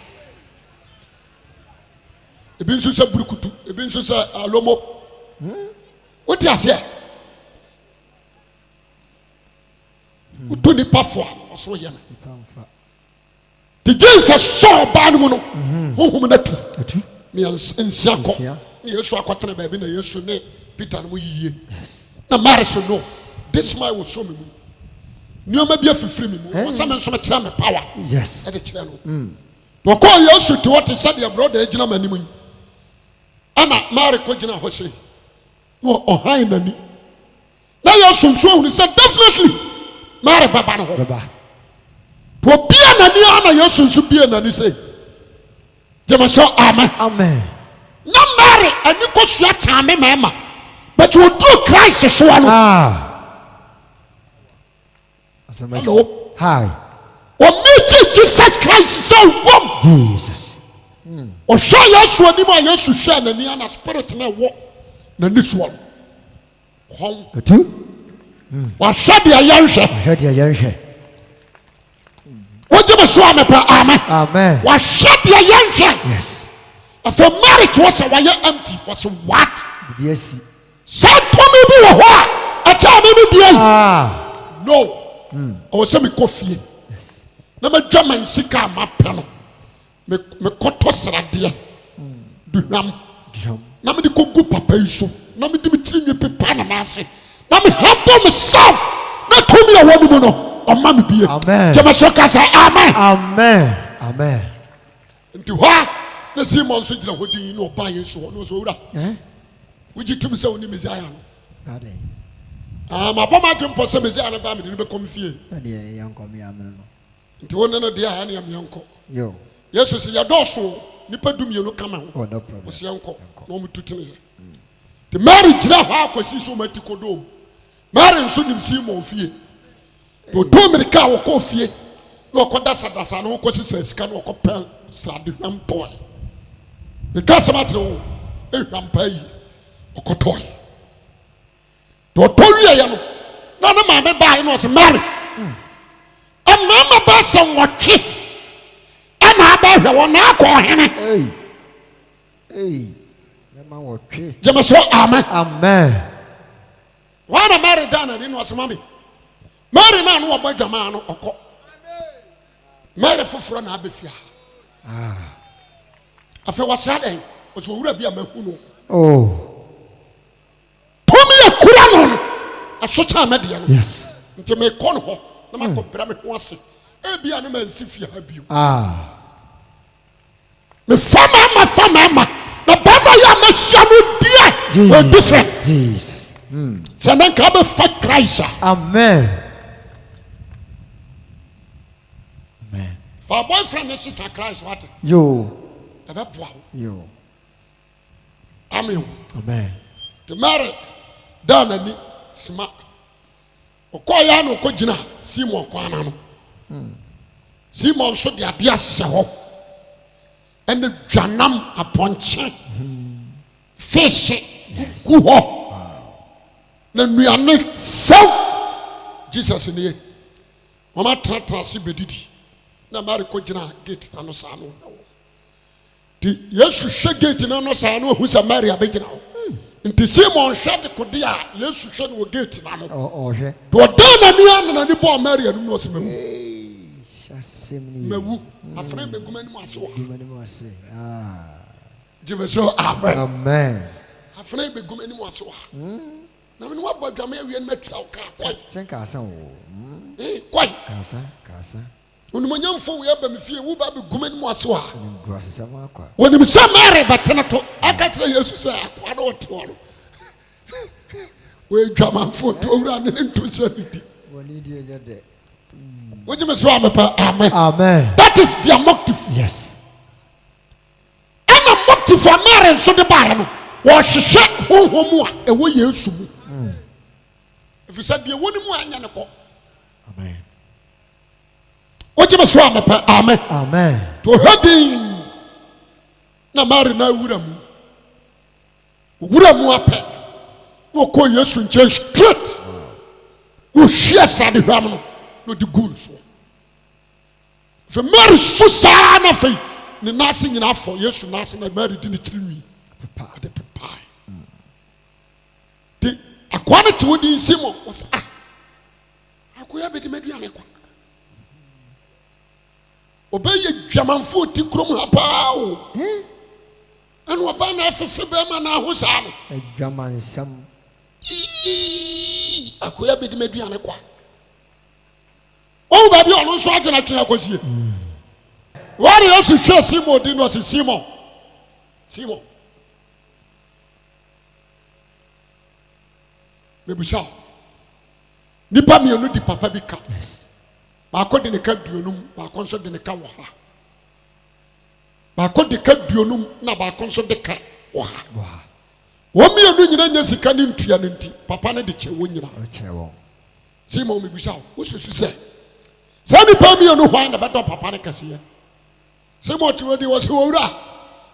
Ebi nso se burukutu, ebi nso se alomo. What is here? Utu ni pafo oso ye na. The Jesus saw ban mu no. Honhom na tu. Atu. Me ansia ko. Me Yesu akotena ba bi na Yesu ne Peter no yiye. Yes. Na Mary so no. This man will show me. Nioma bia fifiri mi mu. Won sama nso me kira me power. Yes. E de kira no. To ko Yesu to what said your brother ejina manimu. Ana Mary ko gina ho se. No ohan nani. Na Yesu so hu said definitely Mary baba no ho. Baba. To bia nani ana Yesu so bia nani say. Jema so amen. Amen. Na Mary ani ko sua chame mama. But you do Christ so no. Hello. Hi. Meet Jesus Christ so warm. Jesus. O show Yesu ani ma Yesu share na ni ana spirit na wo na ni so. Hom. Atu. Wa shade ayanhwe. Shade ayanhwe. What you so am pa amen. Amen. Wa shade ayanhwe. Yes. For marriage was a wire empty was what? Yes. Santomi bi wo ho a acha me bi die. Ah. No. O se me kofie. Yes. Na me German sika ma pe no. Me koto srade. Duham. Na me di kogu papa iso. Na me di me tiri nwe pepa na ase. Na me humble myself. Na to me a wo mu no. O ma me bie. Amen. Jema so ka say amen. Amen. Amen. Nti ho na Simon so gira hodin no ba Yesu no so wura. Wuji tum se oni Messiah no. Ade. Ma boma twempo se Messiah na ba me de be komfie. Ade yanko me ameno no. Nti wona no de a na yam yanko. Yo. Yesu se ya doso nipa dumie no kama ho. Oh no problem. O se yanko no mututune ye. The Mary gira ho akosi so mati kodom. Mary nso nim Simon fie. To do America wo ko fie. No koda sadasa no ko sisa sika no ko pel srade nam toy. The customer wo ehwam pai okotoy. To towie ya no. Na na ma me bai no se Mary. E mama ba se nwotwe. E na ba hwe wo na akọ hene. Me ma nwotwe. Jema so amen. Amen. Wana Mary dana ni no se mami. Mary na no obadwama no okọ. Mary foforo na abefia. Ah. Afa wasade o so wura bia mahu no. Oh. Tomi akura no. Asota amede no. Yes. Nti me kɔ no ho na makɔbra me ho ase. E bia na mansi fia ha bio. Ah. Me fama na baba ya masia no dia. O different. Jesus. Sanan ka be fa Christ. Amen. Amen. For boyfriend is Christ what? Yo. Yo. Amen. Amen. The married done ni smart. Okoya no ko gina Simon kwana no. Simon so de ade ase ho. And the dwanam aponche. Fish ku ho. Na nuane so Jesus ni. Mama tratra si bedidi. Na mari ko gina gate ano sa no. Di Yesu hwe gate na no sa no hu sa Mary abegina ho. Nti Simon hwe de kode a Yesu hwe no gate na no. Oh hwe. Do dan na ni bo Mary anu no se mewu. Mewu afre beguma ni mo ase wa. Ah. Jimeso amen. Amen. Afuna be gum eni mo ase wa. Na me no abodwame awie na matua o ka kwai. Sen ka san o. Kwai. Kasa. Onumonyamfo we aba me fie wo ba be gum eni mo ase wa. Ngu asesa ma akwa. Wonim se Mary batena to aka kire Yesu se akwa na wote wo. We dwamanfo to owura ne nto se nidi. Woni die nya de. Wojimeso amen. Amen. That is their motive. Yes. Ana motive for Mary so de ba no. Wo hwehwe honhomu a ewo Yesu mu. If you said the woni mu anya ne ko. Amen. Wojimeso amen. Amen. To heading na Mary na wura mu apɛ no ko Yesu nche straight no hwia sa de hwam no no de gun so fe Mary so sa na fe ne nase nyina afɔ Yesu nase na Mary di ne tirinwi papa de papa de akwa ne te wodi nsimo wo sa akoya be de meduane kwa obeye dwamanfo ti krom ha pa o anu oba na afefe be ma na ho sa no Adwamansam akoya be de meduane kwa o ba bi ono so adwena twena kwasie wari Yesu hwe Simon di no se Simon mebusa nipa mi anu di papa bi ka yes ba ko de ne ka duonum ba ko so de ne ka wo ha ba ko de ka duonum na ba ko so de ka wo ha wo mi anu nyina nya sika ne ntua ne nti papa ne de che wo nyina che wo Simon mebusa wo susu se nipa mi anu hwan na ba do papa ne kase Simon ti wodi wo se wo wura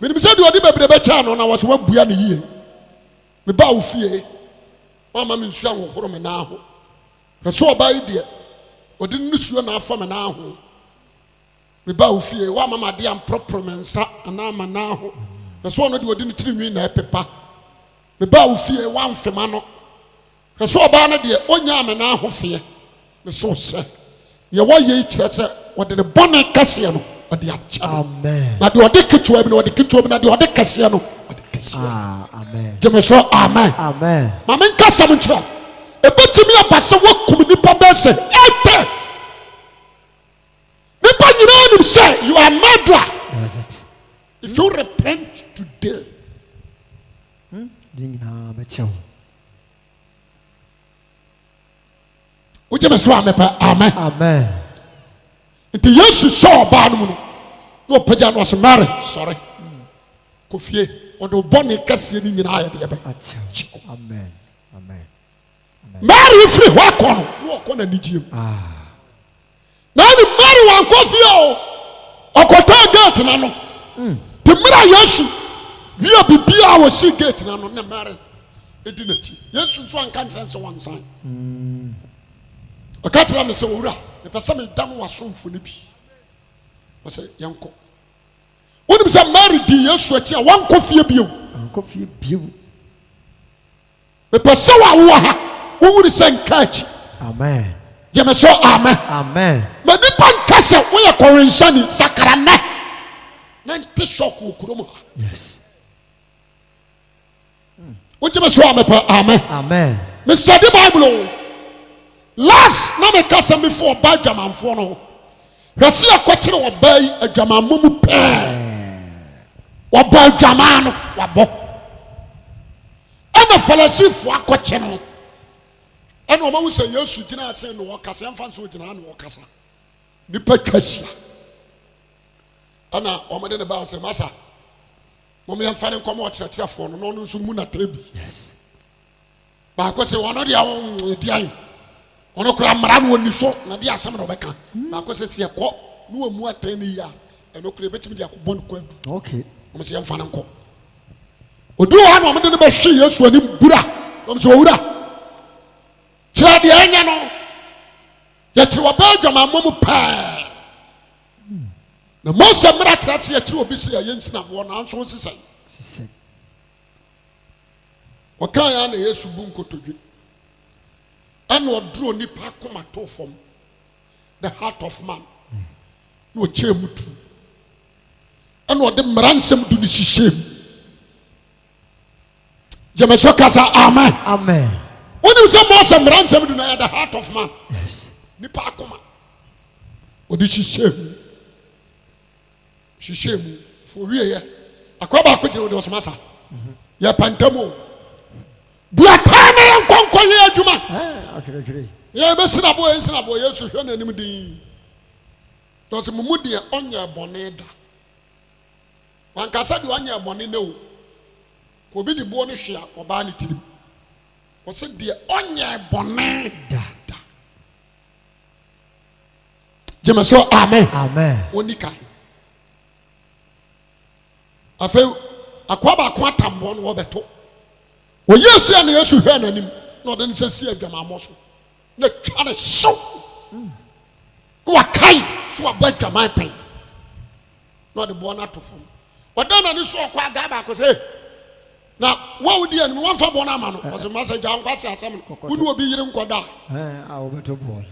me nim se de odi bebre be cha no na wo se wa bua ne yie me ba wo fie mama me nsu an wo horo me na ho so oba ide odi nsuo na afa me na ho me ba wo fie wa mama de am propro me nsa ana ma na ho so no de odi tirinwi na epepa me ba wo fie wa mfema no so oba na de onya me na ho fie me so se ye wo ye kire se wo de bone kase no odi acha amen na de odi kitwa bi na odi kitwa bi na de odi kase no odi kase amen Jimeso amen mama nkasa mo kire ebetimi abase wakum nipa be se ete nipa nyina nim say you are murderer. That's it. If you repent today dingina bechew Jimeso amen nti Yesu saw ba no no pagya no so Mary sorry kofie odo bone kase ni nyina aye de be amen Mary free wa kono no kono nigiem na ni Mary wan kofie o okota gate na no te mira Yesu bia bibia wo si gate na no na Mary edinachi Yesu so anka nkyerɛ nso wansan o ka tira me se wura e pese me dan wasomfo ne bi o se yanko wonim se Mary di Yesu achi a wan kofie bio me pese wa wo ha wo wuri se nka achi amen Jimeso amen me nipa nkase wo ye korenshani sakara na nte shock wo kurom ha yes wo Jimeso amen me study Bible last na me kasa before ba dwamanfo no hwese akɔkyere wo ba yi adwamanmo mu pe wo ba dwaman no wabɔ ana falasifo akɔkye no ana o ma wo sɛ Yesu gyina ase no wo kasa mfa nso gyina no wo kasa nipa twasia ana o ma de ne ba sɛ masa mo me mfa ne nkɔmɔ ɔkyerɛkyerɛfo no no nso mu na tebi yes ba ko sɛ wono dia wo dian ono kura mara no ni so na dia asem no beka ba ko se ekọ no amu atan ni ya eno kura betimi dia akobọ no kwa okay o se yemfa nko odu ha no omde no be hwe Yesu ani bura o se owura kira de anya no ya kire oba adwama momu pa na mo se mara kira se ya kire obi se ya yensina bo na anso sisai o kan ya na Yesu bu nkotodwe and what drew nipa komato from the heart of man no chemutu and what the maransem do ni shishem Jemeso kasa amen. Amen. When you say Moses mransem do na the heart of man. Yes. Nipa akoma. Odi shishemu. Shishemu for we here. Akwa ba ko jiro de osmasa. Ya pantamo. Bua tane nkonko ye adwuma. Akire. Ye be sina boy Yesu hwe na nim din. To se mumu de onye bone da. Wan kasa de onye bone ne o. Obi di bo ne hwe a oba ne tirim. Wo se de onye bone da. Jemeso amen. Amen. Onika. Afa akwa ba kwa tambo no wo beto. Wo Yesu ya na Yesu hwe na nim. Na ode ne se si adwamamo so. Na twa ne hyew. Wa kai so aba adwaman pen. Na ode bo na to fam. Oda na ni so okwa aga ba ko se na wa wudi an won fa bo na ama no. O se message an kwase asem no. Unu obi yire nkoda. Wo beto bo.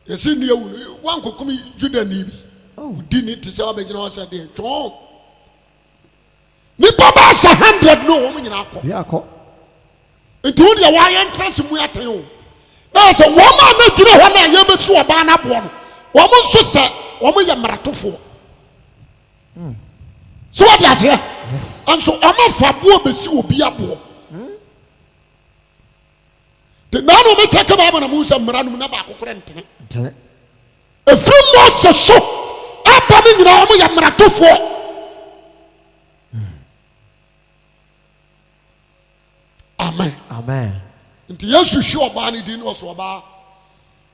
Yesi ni ewu wan kokumi Juda ni bi. Di ni ti se obegina o se de twon. Ni baba sa 100 no wo nyina akọ. Bi akọ. Nti wo de wa ye entrance mu aten o. Na se wo ma na gire ho na ye be su oba na bo no. Wo mo nso se wo mo ye maratofo. So what you say? Yes. And so ama fa bo be si obi abo. The man who check about na Musa mranu na ba kokore ntene. Ntene. Efri Moses so aba ni nyina omo ya mratofo. Amen. Amen. Nti Yesu hwe oba ni din no so oba.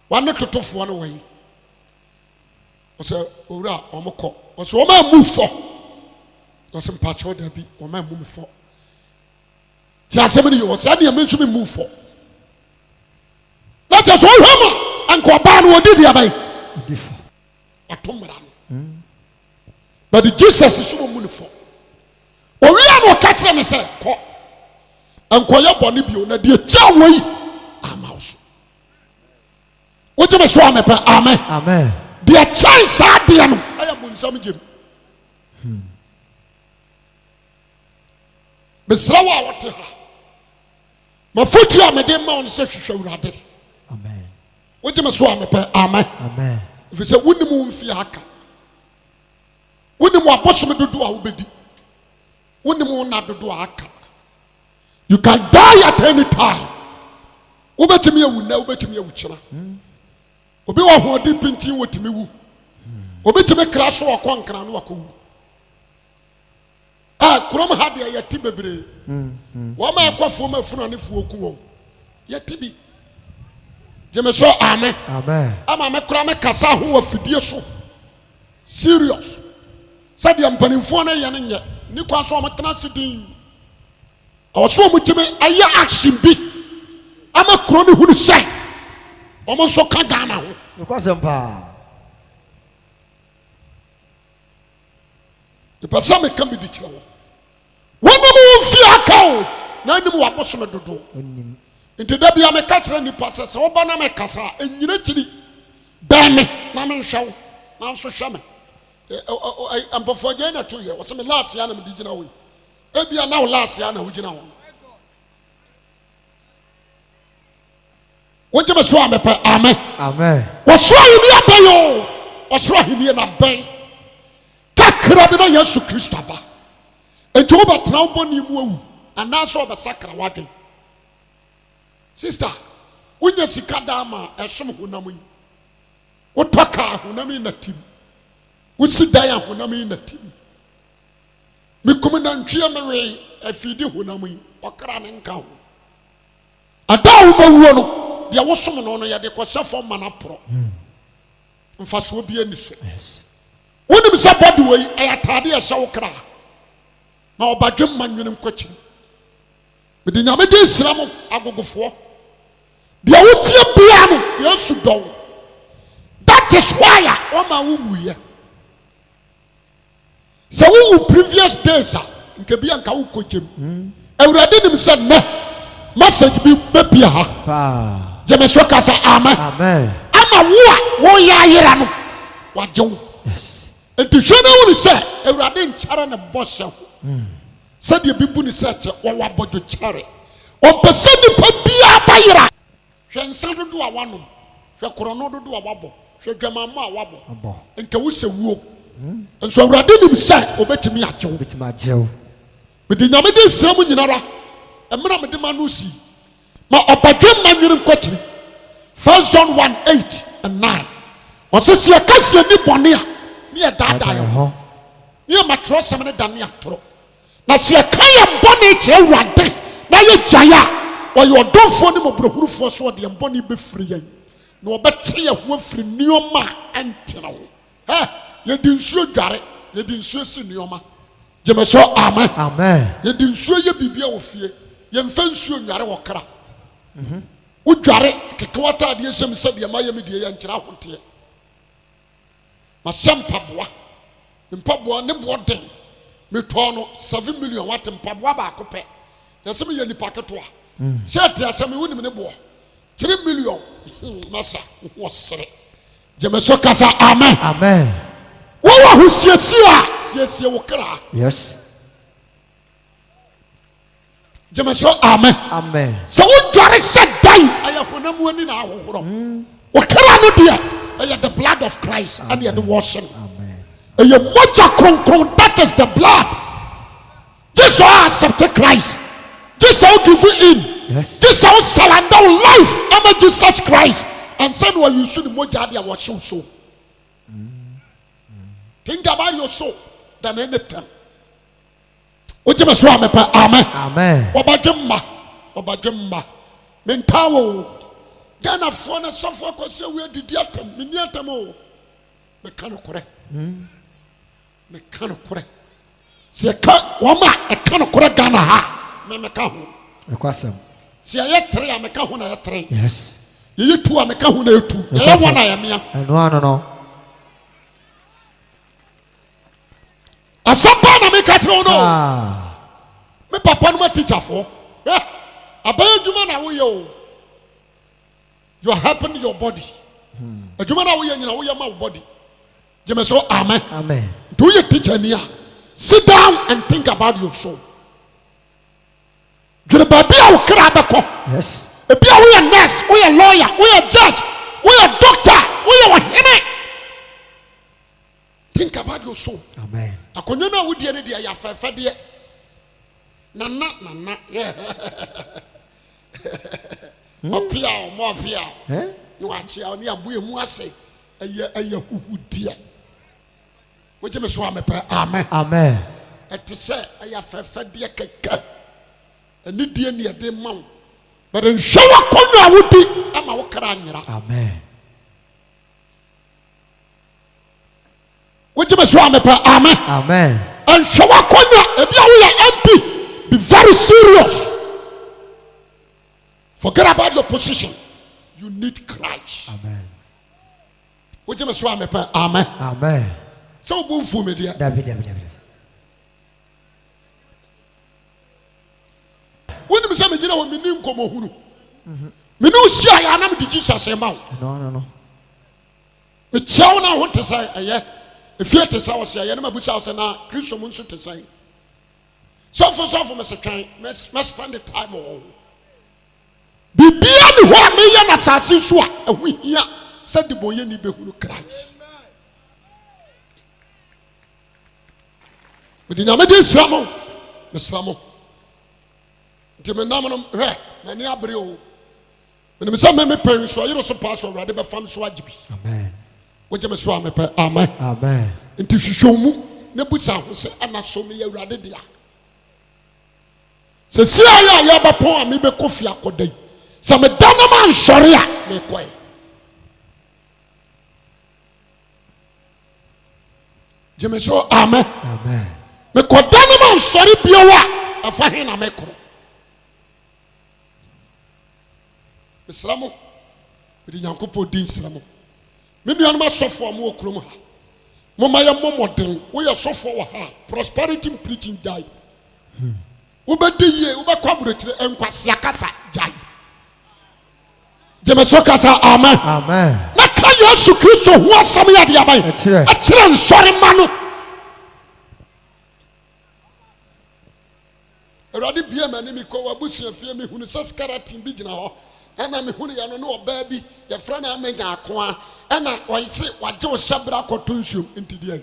Wane totofo no wen. O se owura omokọ. O se o ma mu fo. O se mpacho da bi o ma mu me fo. Ti asem ni yo se ade me nso me mu fo. Na just one hama anko ba no odi dia bai. Odi fo. Atomra no. But the Jesus is so mu ne fo. O wi an o ka kire me se ko. Anko ya boni bio na die cha wo yi. Amaus. O je me so amepe amen. Amen. Dia chance ade no. Aya bonsam jem. Besra wa wote ha. Mafuti a me de ma on se hwehwe urade. Amen. O je me so amepe amen. Amen. If you say wonimu mfi aka. Wonimu abosom dodo a wobedi. Wonimu na dodo aka. You can die at any time. Ubetimi ewu na ubetimi ewu kira. Obi wa ho di pintin wotimi wu. Obetimi kra so okonkran no akowu. Krom ha de ya ti bebre. Wo ma ekofo ma funu ne fu oku wo. Ya ti bi. Jemeso amen. Amen. Ama me kra me kasa ho wa fidie so. Serious. Sadia mpanimfo na ye ne nye. Ni kwa so o metena sidin. Oso mu timi aye action bi ama kro ne hunu sai o mo so ka Ghana ho Because empa the person me can be di kire wo wonu mu fi aka o na nim wa boso me dodo onim. nti da bia me ka kire ni pase se wo ba na me kasa enyina kiri ba me na me hwew na so hwe me ampofo je na to ye wo se me last ya na me di gina wo ebia na last ya na hugina ho woje be so amepe amen. Amen. Wo so hini abayo wo so hini na ben kakra bi na Yesu Kristo ba enti wo betena oboni mu awu ana so be sakra wadwen sister wonya sika dama esom honam yi wo toka honam yi na tim wo sidan honam yi na tim me komanda ntwe mewe afidi honam yi okra ne nka ho adawo bawuo no dia wo som no no ya de kwasefo mana pro mfaso bi ani so Yes. wonim sa body we ayatade ya hyew kra na obadwem manwenem kwachi me de nyame de sram agogofo dia wo tie bia no Yesu don that is why o ma wo muye so wo previous days nke bia nka wo kojem awurade nim se ne message bi bepia ha Pa. Jemeso kasa amen. Amen. Ama wo ya yera no wajew. Yes. enti hwe na woni sɛ awurade nkyara ne bɔhyɛ ho sɛdeɛ bibu ne sɛ kyɛ wɔwɔ abɔdwo kyare ɔpɛ sɛ nipa biara bayera hwɛ nsa dodo a wanom hwɛ korɔno dodo a wabɔ hwɛ dwamamma a wabɔ nka wo sɛ wuo nso awurade nim sɛ obɛtumi agyew mede nyame de nsira mu nyinara ɛmena mede ma no si ma ɔbadwe ma nwene nkɔkyiri 1 John 1:8 and 9 ɔsɛ sɛ yɛka sɛ ani bɔne a ne yɛ daadaa yɛ ho ne yɛ matorɔ sɛm ne da ne atorɔ na sɛ yɛka yɛ bɔne kyerɛ awurade na yɛ gyae a ɔyɛ ɔdɔfoɔ ne mmɔborɔhunufoɔ so ɔde yɛn bɔne bɛfiri yɛn na ɔbɛte yɛ ho afiri nneɔma a ɛntene ho yɛde nsuo dware yɛde nsuo si nneɔma gyeme so amen yɛde nsuo yɛ biribia wɔ fie yɛmfa nsuo nnware wɔ kra wodware keke wataadeɛ hyɛm sɛdeɛ ma yɛ me deɛ yɛnkyerɛ ahoteɛ mahyɛ mpaboa ne boɔ den metɔɔ no 7 million wate mpaboa baako pɛ yɛsɛ meyɛ nipa ketewa sɛ te asɛm wonim ne boɔ 3 million masa wɔ sere gyeme so kasa amen wɔwɔ ho siesie a siesie wo kra yes gyeme so amen sɛ wodware sɛ dan ɛyɛ honam ani na ahohorɔ wo kra no deɛ ɛyɛ the blood of Christ and yɛ the washing ɛyɛ mogya kronkron that is the blood Jesus accept Christ Jesus give you in Jesus surrender life ama Jesus Christ and send what you should mogya dia wɔhyew so think about your soul than anything wogyeme so amepa amen ɔbadwe mma mentawo Ghanafoɔ ne sɔfoɔ kɔsɛ wo adidi atam menni atam o meka no korɛ sɛ ɛka wɔma ɛka no korɛ Ghana ha meka ho ɛkwasɛm sɛ ɛyɛ tere a meka ho na ɛyɛ tere yɛyɛ tu a meka ho na ɛtu yɛyɛ wɔ na yɛmea ɛnoa no asɛmpa na meka kyerɛ wo no me papa no ma teacherfoɔ abɛyɛ adwuma na woyɛ o you are helping your body adwuma na woyɛ nyina woyɛ ma wo body gyeme so amen nti woyɛ teacher ni a sit down and think about your soul dwene baabi a wo kra bɛkɔ ebi a woyɛ nurse woyɛ lawyer woyɛ judge woyɛ doctor woyɛ ɔhene think about your soul akonnwa no a wodie ne deɛ yɛ afɛfɛdeɛ nana ɔpia ɔmɔ ɔpia ne wakyea ne aboɛ mu ase ɛyɛ huhudeɛ wogye me so amepɛ amen ɛte sɛ ɛyɛ afɛfɛdeɛ kɛkɛ ɛne deɛ ne yɛde ma wo bɛde nhwɛ wakɔnnwa a wodi ama wo kra nyera wogye me so amepɛ amen nhwɛ wakɔnnwa ebi a woyɛ MP be very serious. Forget about your position. You need Christ. Would you say amen? So boom for me, dear. David. When you say me, you know, me name come on. Me no see I am the Jesus amount. No. Me chow na want to say, yeah. If you to say, I say, I never put out na Christian mun to say. So for Mr. Train, must spend the time on. Bibia ni hɔ me yɛ na asase so a ɛho hia sɛ de bɔyɛ ni bɛhunu Christ mede nyame de nsira mo mesra mo nti menam no hwɛ m'ani abere o menim sɛ memepɛ nso yere so paa so awurade bɛfam so agye bi wogye me so a mepɛ amen nti hwehwɛ mu na busa ho sɛ ana so meyɛ awurade dea sɛ sia yɛ a yɛbɛpɔn a mebɛkɔ fie akɔda yi sɛ meda no ma nsɔre a mekɔe gyeme so amen mekɔda no ma nsɔre biawa a ɛfa he na mekɔrɔ mesra mo mede nyankopɔn di nsra mo me nuanom asɔfoɔ a mowɔ kurom ha moma yɛ mmɔmmɔden woyɛ sɔfoɔ wɔ ha prosperity preaching gyae wobɛdi yie wobɛkɔ aborɔkyire nkwasea kasa gyae gyeme so kasa amen na ka Yesu Kristo ho asam ya de abai ekyere nsɔre ma no Eradi bia mani mi ko wabusu afie mi hunu sɛ skeleton bi gyina hɔ ɛna me hunu ya no ne ɔbaa bi yɛfrɛ no amenya akoa ɛna ɔyɛ wagye wo hyɛbra akɔto nsuom nti deɛ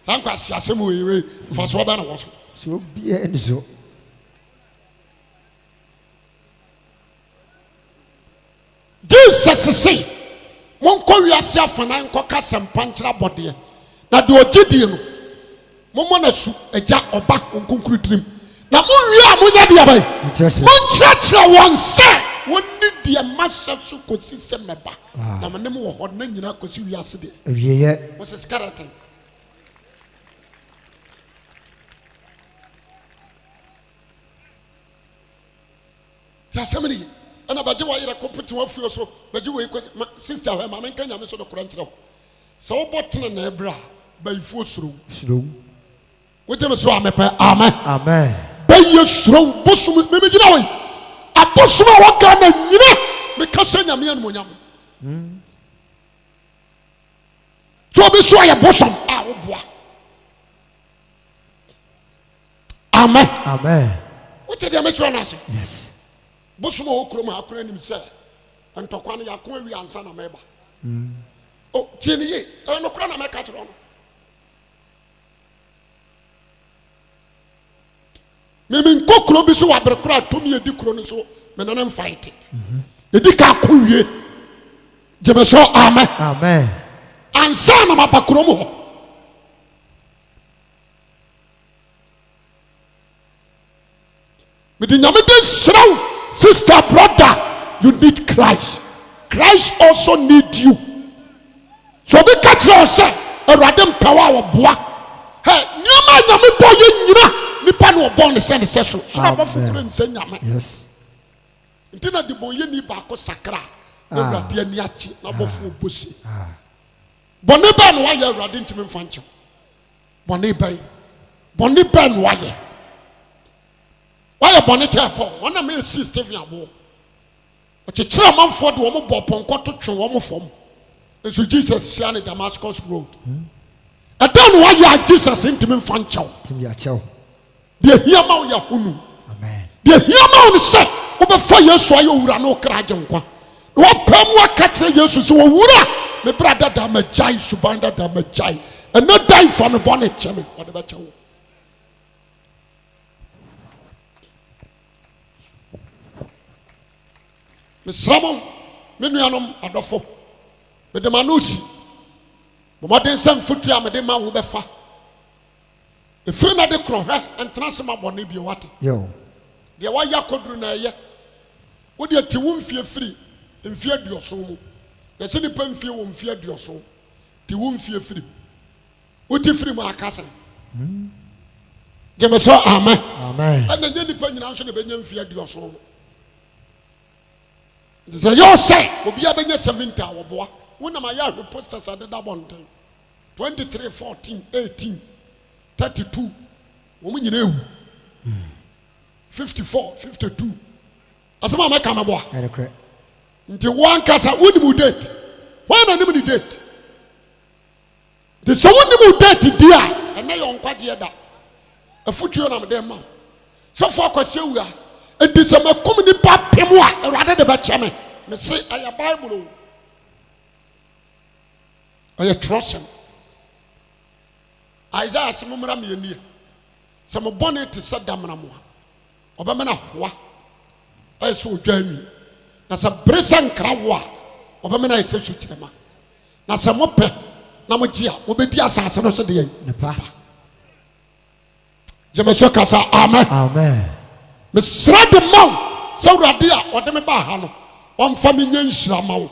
saa nkwasi asɛm wei mfa so ɔbɛ na wɔ so so bia nso Jesus say monkɔ wiase afana nkɔka sɛmpa nkyerɛ abɔdeɛ na de ogyidie no mommɔ na su agya ɔba nkonkuru tirim na mowie a monyɛ deɛ bɛn monkyerɛkyerɛ wɔn sɛ wɔnni deɛ mahyɛ so kɔsi sɛ mɛba na mene mo wɔ hɔ na nyina kɔsi wiase deɛ awieyɛ wɔsɛ skeleton ti asɛm ne yi ɛna bagye wa yɛrɛ kɔpete wafuo so bagye wa yi sister hɔ ma menka nyame so no korɔ nkyerɛ wo sɛ wobɔ tene na ɛbrɛ a bayifuo suro wogye me so a mepɛ amen bɛyɛ suro bosom memegyina wɔ yi abosom a wɔka na nyina meka sɛ nyame animonyam sɛ obi so ayɛ bosom a woboa amen wote deɛ mekyerɛ no ase yes bosom a wɔkurom a akora anim sɛ ntɔkwa no yɛako awi ansa na mɛba tie ne ye nokora na mɛka kyerɛ no memenkɔ kuro bi so wabere koro a tumi yɛdi kuro no so menane mfaete yɛdi ka ako wie gyeme so amen ansa na maba kuro mu hɔ mede nyame de nhyira wo sister brother you need Christ also need you so obi ka kyerɛ wo sɛ awurade mpɛwa a wɔboa nneɛma a nyame bɔ yɛ nyina nipa no ɔbɔ ne sɛ so na bɔfo kuro nsɛ nyame nti na de bɔ yɛ ni baako sakra na awurade ani akye na bɔfo ɔbɔse bɔne bɛn no wayɛ awurade ntimi mfa nkyɛw bɔne bɛn no wayɛ bɔne kyɛ pɔ wɔn na mɛsi Stephen aboɔ ɔkyekyere amanfoɔ de wɔn bɔ pɔnkɔ to twe wɔn fam nso Jesus hyia ne Damascus road ɛda no wayɛ a Jesus ntimi mfa nkyɛw deɛ hia ma wo yɛ honu deɛ hia ma wo ne sɛ wobɛfa Yesu ayɛ owura na wokra agye nkwa na wɔpɛ mu aka kyerɛ Yesu sɛ wɔwura me bra dada magyae suban dada magyae ɛnɛ dan fa me bɔne kyɛ me wɔde bɛkyɛ wo mesrɛ mo me nuanom adɔfo mede ma no si bɔmmɔden sɛ mfotu a mede ma wo bɛfa ɛfiri na de korɔ hwɛ ɛntena sɛ ma bɔne bio wate deɛ wayɛ akɔduru na ɛyɛ wode ati wo mfie firi mfie aduɔson mu yɛsɛ nipa mfie wɔ mfie aduɔson ti wo mfie firi wote firi mu aka sɛ gyeme so amen ɛna nyɛ nipa nyina nso ne bɛnya mfie aduɔson mu nti sɛ yɛwo sɛ obia bɛnya 70 a wɔboa wonam ayɛ ahwɛ posters adeda bɔnten 23 14 18 32 wɔn nyina ewu 54 52 asɛm a mɛka mɛboa nti wɔn ankasa wonim wo date wɔn na nim ne date nti sɛ wonim wo date di a ɛnɛ yɛ ɔnkwagyeɛ da afutuo na mede ma sɔfo akwasi ewu a nti sɛ makom nipa pem a awurade de bɛkyɛ me mese ɛyɛ bible o ɛyɛ trɔsɛm Isaiah sɛ mommra me ani sɛ mobɔne te sɛ damena mo a ɔbɛma no ahoa ɛyɛ sɛ ɔdwa anwi na sɛ bere sɛ nkra wo a ɔbɛma no ayɛ sɛ sukyerɛma na sɛ mopɛ na mogye a mobɛdi asase no so deɛ nepa gyeme so ka sa amen mesrɛ de ma wo sɛ awurade a ɔde me baa ha no ɔmfa me nya nhyira ma wo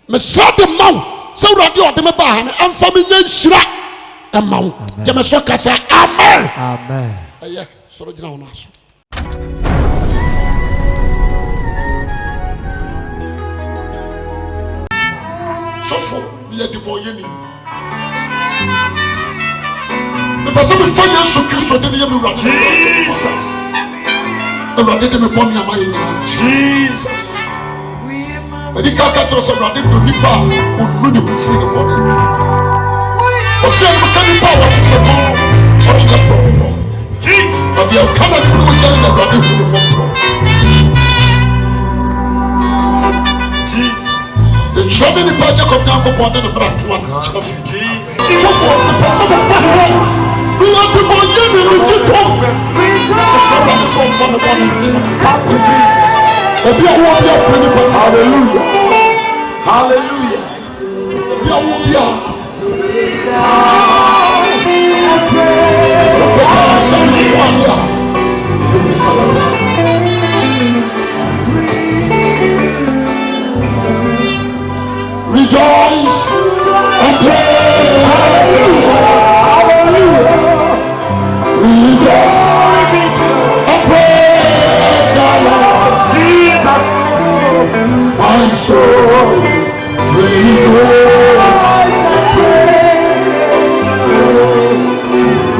mesrɛ de ma wo sɛ awurade a ɔde me baa ha no ɛmfa me nya nhyira ɛma wo gyeme so ka sa amen ɛyɛ sɔrɔ gyina wo no aso sɔfo yɛ de bɔ yɛ ni mepɛ sɛ mefa Yesu Kristo de ne yɛ me wurade awurade de me bɔ me ama yɛ nyinaa Jesus Edi kaka to so brade do nipa onu ne ku firi ne body. O se no ka nipa wa so ne body. O ga problem. Jesus. But you come and do what you brade ku ne body. Jesus. The trouble the project of Gambo Pond and the brand to one. Jesus. So for the person of fire. We are the boy you to talk. Come to Jesus. Hallelujah. Hallelujah. Rejoice and praise. Hallelujah. Rejoice and praise the Lord Jesus. My soul, rejoice and praise the Lord.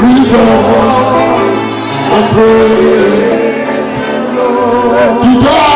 Rejoice and praise the Lord.